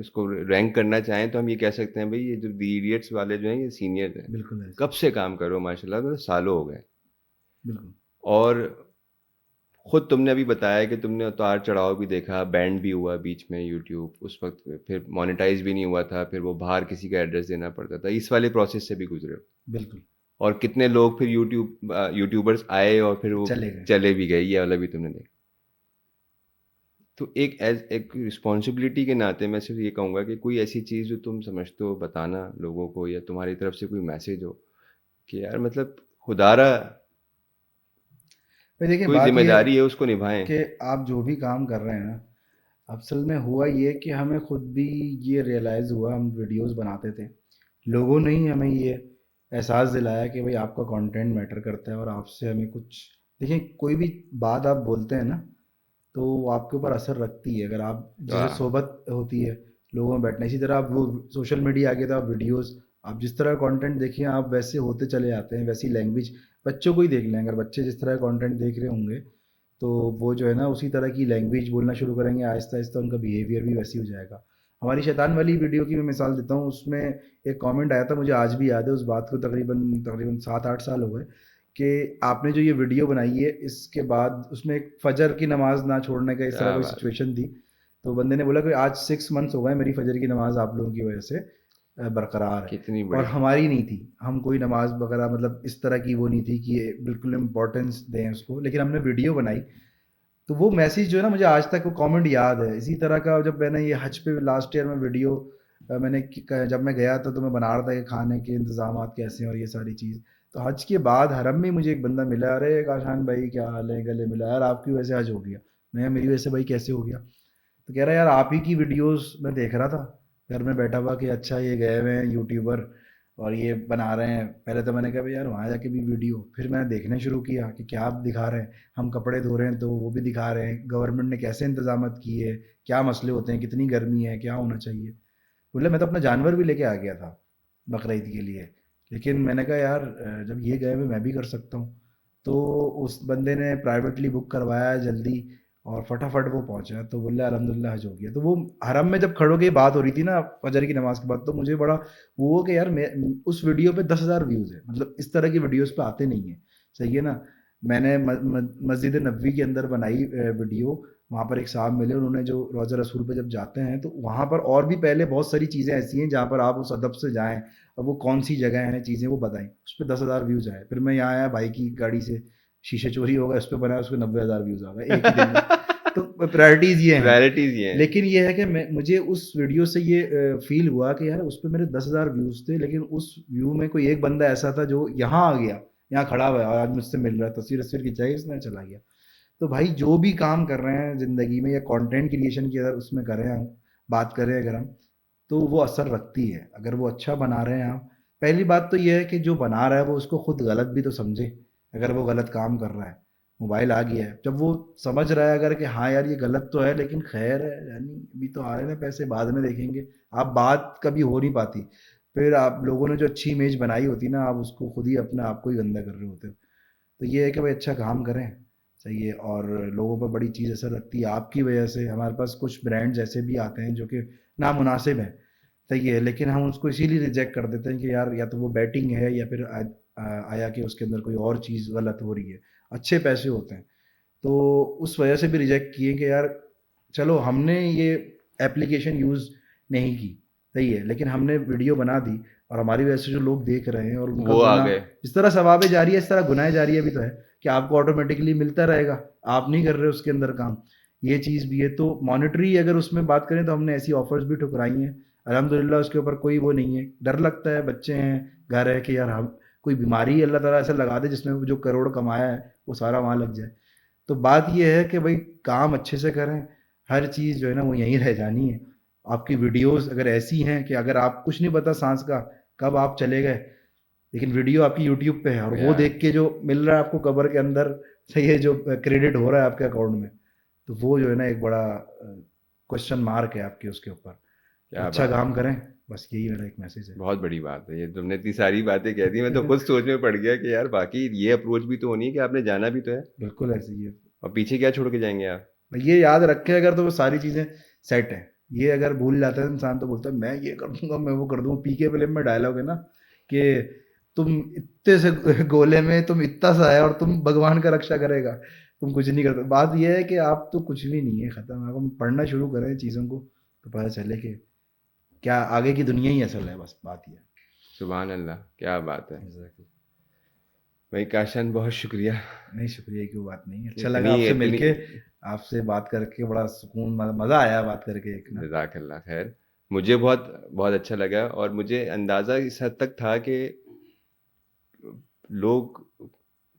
इसको रैंक करना चाहें तो हम ये कह सकते हैं भाई ये जो दी इडियट्स वाले जो हैं ये सीनियर्स हैं। बिल्कुल ऐसे। कब से काम करो माशाल्लाह, तो सालों हो गए। बिल्कुल। और खुद तुमने अभी बताया कि तुमने उतार चढ़ाव भी देखा, बैंड भी हुआ बीच में यूट्यूब उस वक्त, फिर मोनेटाइज भी नहीं हुआ था, फिर वो बाहर किसी का एड्रेस देना पड़ता था, इस वाले प्रोसेस से भी गुजरे हो। बिल्कुल। और कितने लोग फिर यूट्यूबर्स आए और फिर वो चले गए। चले भी गए, ये वाला भी तुमने देखा। तो एक रिस्पॉन्सिबिलिटी के नाते मैं सिर्फ ये कहूँगा कि कोई ऐसी चीज़ जो तुम समझते हो बताना लोगों को, या तुम्हारी तरफ से कोई मैसेज हो कि यार मतलब खुदारा भाई देखिए कोई बात ये है जिम्मेदारी है उसको निभाएं। कि आप जो भी काम कर रहे हैं ना, असल में हुआ ये कि हमें खुद भी ये रियलाइज़ हुआ, हम वीडियोस बनाते थे, लोगों ने ही हमें ये एहसास दिलाया कि भाई आपका कंटेंट मैटर करता है और आपसे हमें कुछ। देखिए कोई भी बात आप बोलते हैं ना, तो वो आपके ऊपर असर रखती है। अगर आप जैसे वाह, सोबत होती है लोगों में बैठना, इसी तरह आप वो सोशल मीडिया आ गया था, आप वीडियोस, आप जिस तरह कंटेंट देखिए आप वैसे होते चले जाते हैं, वैसी लैंग्वेज। बच्चों को ही देख लें, अगर बच्चे जिस तरह कंटेंट देख रहे होंगे, तो वो जो है ना उसी तरह की लैंग्वेज बोलना शुरू करेंगे, आहिस्ता आहिस्ता उनका बिहेवियर भी वैसी हो जाएगा। हमारी शैतान वाली वीडियो की मैं मिसाल देता हूँ, उसमें एक कमेंट आया था, मुझे आज भी याद है उस बात को, तकरीबन तकरीबन 7-8 साल हो गए, कि आपने जो ये वीडियो बनाई है इसके बाद उसमें एक फजर की नमाज ना छोड़ने का इस तरह क्या कोई बात, सिचुएशन थी। तो बंदे ने बोला कि आज 6 मंथ्स हो गए मेरी फजर की नमाज आप लोगों की वजह से बरकरार है, कितनी और बड़ी। हमारी नहीं थी। हम कोई नमाज वगैरह मतलब इस तरह की वो नहीं थी कि ये बिल्कुल इम्पोर्टेंस दें उसको, लेकिन हमने वीडियो बनाई। तो वो मैसेज जो है ना, मुझे आज तक वो कमेंट याद है। इसी तरह का जब मैंने ये हज पे लास्ट ईयर में वीडियो जब मैं गया था, तो मैं बना रहा था कि खाने के इंतजाम कैसे हैं और ये सारी चीज़। तो हज के बाद हरम में मुझे एक बंदा मिला, अरे काशान भाई क्या हाल है, गले मिला यार, आपकी वजह से हज हो गया। मैं, मेरी वजह से भाई कैसे हो गया? तो कह रहा है यार आप ही की वीडियोस मैं देख रहा था घर में बैठा हुआ कि अच्छा ये गए हुए हैं यूट्यूबर और ये बना रहे हैं। पहले तो मैंने कहा भाई यार वहाँ जाके भी वीडियो, फिर मैंने देखना शुरू किया कि क्या आप दिखा रहे हैं, हम कपड़े धो रहे हैं तो वो भी दिखा रहे हैं, गवर्नमेंट ने कैसे इंतजाम किए, क्या मसले होते हैं, कितनी गर्मी है, क्या होना चाहिए। बोले मैं तो अपना जानवर भी लेके आ गया था बकरा ईद के लिए, लेकिन मैंने कहा यार जब ये गए हुए मैं भी कर सकता हूँ। तो उस बंदे ने प्राइवेटली बुक करवाया जल्दी, और फटाफट वो पहुंचा, तो बोले अल्हम्दुलिल्लाह हज हो गया। तो वो हरम में जब खड़ों की बात हो रही थी ना फजर की नमाज के बाद, तो मुझे बड़ा वो हो कि यार मैं उस वीडियो पे 10,000 व्यूज़ है, मतलब इस तरह की वीडियोस पे आते नहीं है। सही है ना? मैंने मस्जिद नबवी के अंदर बनाई वीडियो, वहाँ पर एक साहब मिले, उन्होंने जो रोज़ा रसूल पे जब जाते हैं तो वहाँ पर और भी पहले बहुत सारी चीज़ें ऐसी हैं जहाँ पर आप उस अदब से जाएँ, और वो कौन सी जगह हैं चीज़ें वो बताएं। उस पर 10,000 व्यूज़ आए। फिर मैं यहाँ आया भाई की गाड़ी से, शीशे चोरी हो गए, उस पर बनाया, उस पर 90,000 व्यूज़ आ गए एक ही दिन में। तो प्रायोरिटीज़ ये हैं। प्रायोरिटीज ये हैं। लेकिन ये है कि मैं, मुझे उस वीडियो से ये फील हुआ कि यार उस पे मेरे 10,000 व्यूज़ थे, लेकिन उस व्यू में कोई एक बंदा ऐसा था जो यहाँ आ गया, यहाँ खड़ा हुआ है और आज मुझसे मिल रहा है, तस्वीर वस्वीर खिंचाई उसने, चला गया। तो भाई जो भी काम कर रहे हैं ज़िंदगी में, या कंटेंट क्रिएशन की अगर उसमें करें हम, बात करें अगर हम, तो वो असर रखती है। अगर वो अच्छा बना रहे हैं आप, पहली बात तो ये है कि जो बना रहा है वो उसको खुद गलत भी तो समझे। अगर वो गलत काम कर रहा है, मोबाइल आ गया है, जब वो समझ रहा है अगर कि हाँ यार ये गलत तो है, लेकिन खैर है, यानी अभी तो आ रहे हैं ना पैसे, बाद में देखेंगे, आप बात कभी हो नहीं पाती। फिर आप लोगों ने जो अच्छी इमेज बनाई होती है ना, आप उसको खुद ही अपने आप को ही गंदा कर रहे होते हो। तो ये है कि भाई अच्छा काम करें, सही है। और लोगों पर बड़ी चीज़ असर लगती है आपकी वजह से। हमारे पास कुछ ब्रांड्स ऐसे भी आते हैं जो कि नामुनासिब हैं, सही है, लेकिन हम उसको इसीलिए रिजेक्ट कर देते हैं कि यार या तो वो बैटिंग है या फिर आया कि उसके अंदर कोई और चीज़ गलत हो रही है। अच्छे पैसे होते हैं, तो उस वजह से भी रिजेक्ट किए कि यार चलो हमने ये एप्लीकेशन यूज़ नहीं की, सही है, लेकिन हमने वीडियो बना दी और हमारी वजह से जो लोग देख रहे हैं और उनका वो आ गुनाह, गए। जिस तरह सवाब जारिया इस तरह गुनाह जारिया भी तो है कि आपको ऑटोमेटिकली मिलता रहेगा, आप नहीं कर रहे उसके अंदर काम, ये चीज़ भी है। तो मॉनेटरी अगर उसमें बात करें तो हमने ऐसी ऑफर्स भी ठुकराई हैं, अल्हम्दुलिल्लाह उसके ऊपर कोई वो नहीं है। डर लगता है, बच्चे हैं, घर है, कि यार हम कोई बीमारी अल्लाह ताला ऐसा लगा दे जिसमें वो जो करोड़ कमाया है वो सारा वहाँ लग जाए। तो बात ये है कि भाई काम अच्छे से करें, हर चीज़ जो है ना वो यहीं रह जानी है। आपकी वीडियोस अगर ऐसी हैं कि अगर आप कुछ नहीं पता सांस का कब आप चले गए, लेकिन वीडियो आपकी यूट्यूब पे है और वो यार देख के जो मिल रहा है आपको कब्र के अंदर, सही है, जो क्रेडिट हो रहा है आपके अकाउंट में, तो वो जो है ना एक बड़ा क्वेश्चन मार्क है आपके उसके ऊपर। तो क्या अच्छा बात है। काम करें, बस यही मेरा एक मैसेज है। बहुत बड़ी बात है ये, तुमने इतनी सारी बातें कह दी, मैं तो खुद सोच में पड़ गया कि यार बाकी ये अप्रोच भी तो होनी है कि आपने जाना भी तो है, बिल्कुल ऐसे ही है। और पीछे क्या छोड़ के जाएंगे आप। ये याद रखे अगर, तो वो सारी चीज़ें सेट हैं। ये अगर भूल जाता है इंसान तो बोलता है मैं ये कर दूंगा, मैं वो कर दूंगा। पीके फिल्म में डायलॉग है ना कि तुम इतने से गोले में तुम इतना सा है और तुम भगवान का रक्षा करेगा, तुम कुछ नहीं करते। बात ये है कि आप तो कुछ भी नहीं है, खत्म। आप हम पढ़ना शुरू करें चीज़ों को तो पता चले कि क्या आगे की दुनिया ही असल है, बस बात ये है। सुभान अल्लाह, क्या बात है। एग्जैक्टली। भाई काशन, बहुत शुक्रिया नहीं, शुक्रिया की बात नहीं, कि अच्छा लगा इतनी आपसे इतनी। मिलके, आपसे बात करके बड़ा सुकून, मज़ा आया बात करके एक ना। जज़ाकल्लाह खैर। मुझे बहुत बहुत अच्छा लगा, और मुझे अंदाज़ा इस हद तक था कि लोग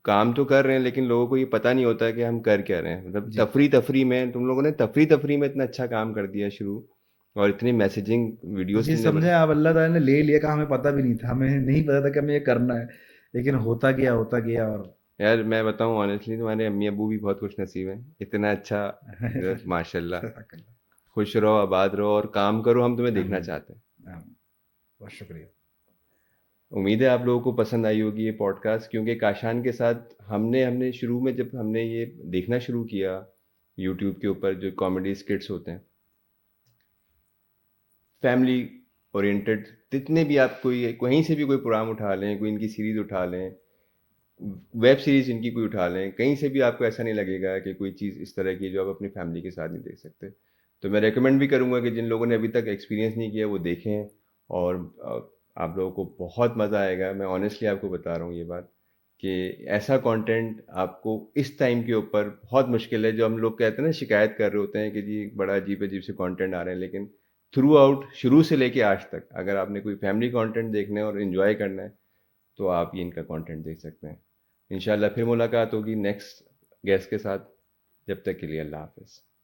काम तो कर रहे हैं लेकिन लोगों को ये पता नहीं होता कि हम कर क्या रहे हैं। मतलब जी। तफरी तफरी में तुम लोगों ने तफरी तफरी में इतना अच्छा काम कर दिया शुरू, और इतनी मैसेजिंग वीडियोस जी, तुमने समझे आप, अल्लाह ताला ने ले लिया, का हमें पता भी नहीं था, हमें नहीं पता था कि हमें ये करना है, लेकिन होता गया और यार मैं बताऊं ऑनेस्टली, तुम्हारे अम्मी अबू भी बहुत खुश नसीब हैं, इतना अच्छा माशाल्लाह। खुश रहो, आबाद रहो, और काम करो, हम तुम्हें देखना आमीन, चाहते हैं। आमीन, बहुत शुक्रिया। उम्मीद है आप लोगों को पसंद आई होगी ये पॉडकास्ट, क्योंकि काशान के साथ हमने हमने शुरू में जब हमने ये देखना शुरू किया यूट्यूब के ऊपर जो कॉमेडी स्किट्स होते हैं, फैमिली ओरिएंटेड, जितने भी आप कोई कहीं से भी कोई प्रोग्राम उठा लें, कोई इनकी सीरीज़ उठा लें, वेब सीरीज़ इनकी कोई उठा लें, कहीं से भी आपको ऐसा नहीं लगेगा कि कोई चीज़ इस तरह की है जो आप अपनी फैमिली के साथ नहीं देख सकते। तो मैं रेकमेंड भी करूँगा कि जिन लोगों ने अभी तक एक्सपीरियंस नहीं किया वो देखें, और आप लोगों को बहुत मज़ा आएगा। मैं ऑनेस्टली आपको बता रहा हूँ ये बात, कि ऐसा कंटेंट आपको इस टाइम के ऊपर बहुत मुश्किल है। जो हम लोग कहते हैं ना, शिकायत कर रहे होते हैं कि जी बड़ा अजीब अजीब से कंटेंट आ रहे हैं, लेकिन थ्रू आउट, शुरू से लेके आज तक, अगर आपने कोई फैमिली कंटेंट देखना है और इन्जॉय करना है, तो आप ये इनका कंटेंट देख सकते हैं। इंशाल्लाह फिर मुलाकात होगी नेक्स्ट गेस्ट के साथ। जब तक के लिए अल्लाह हाफ़िज़।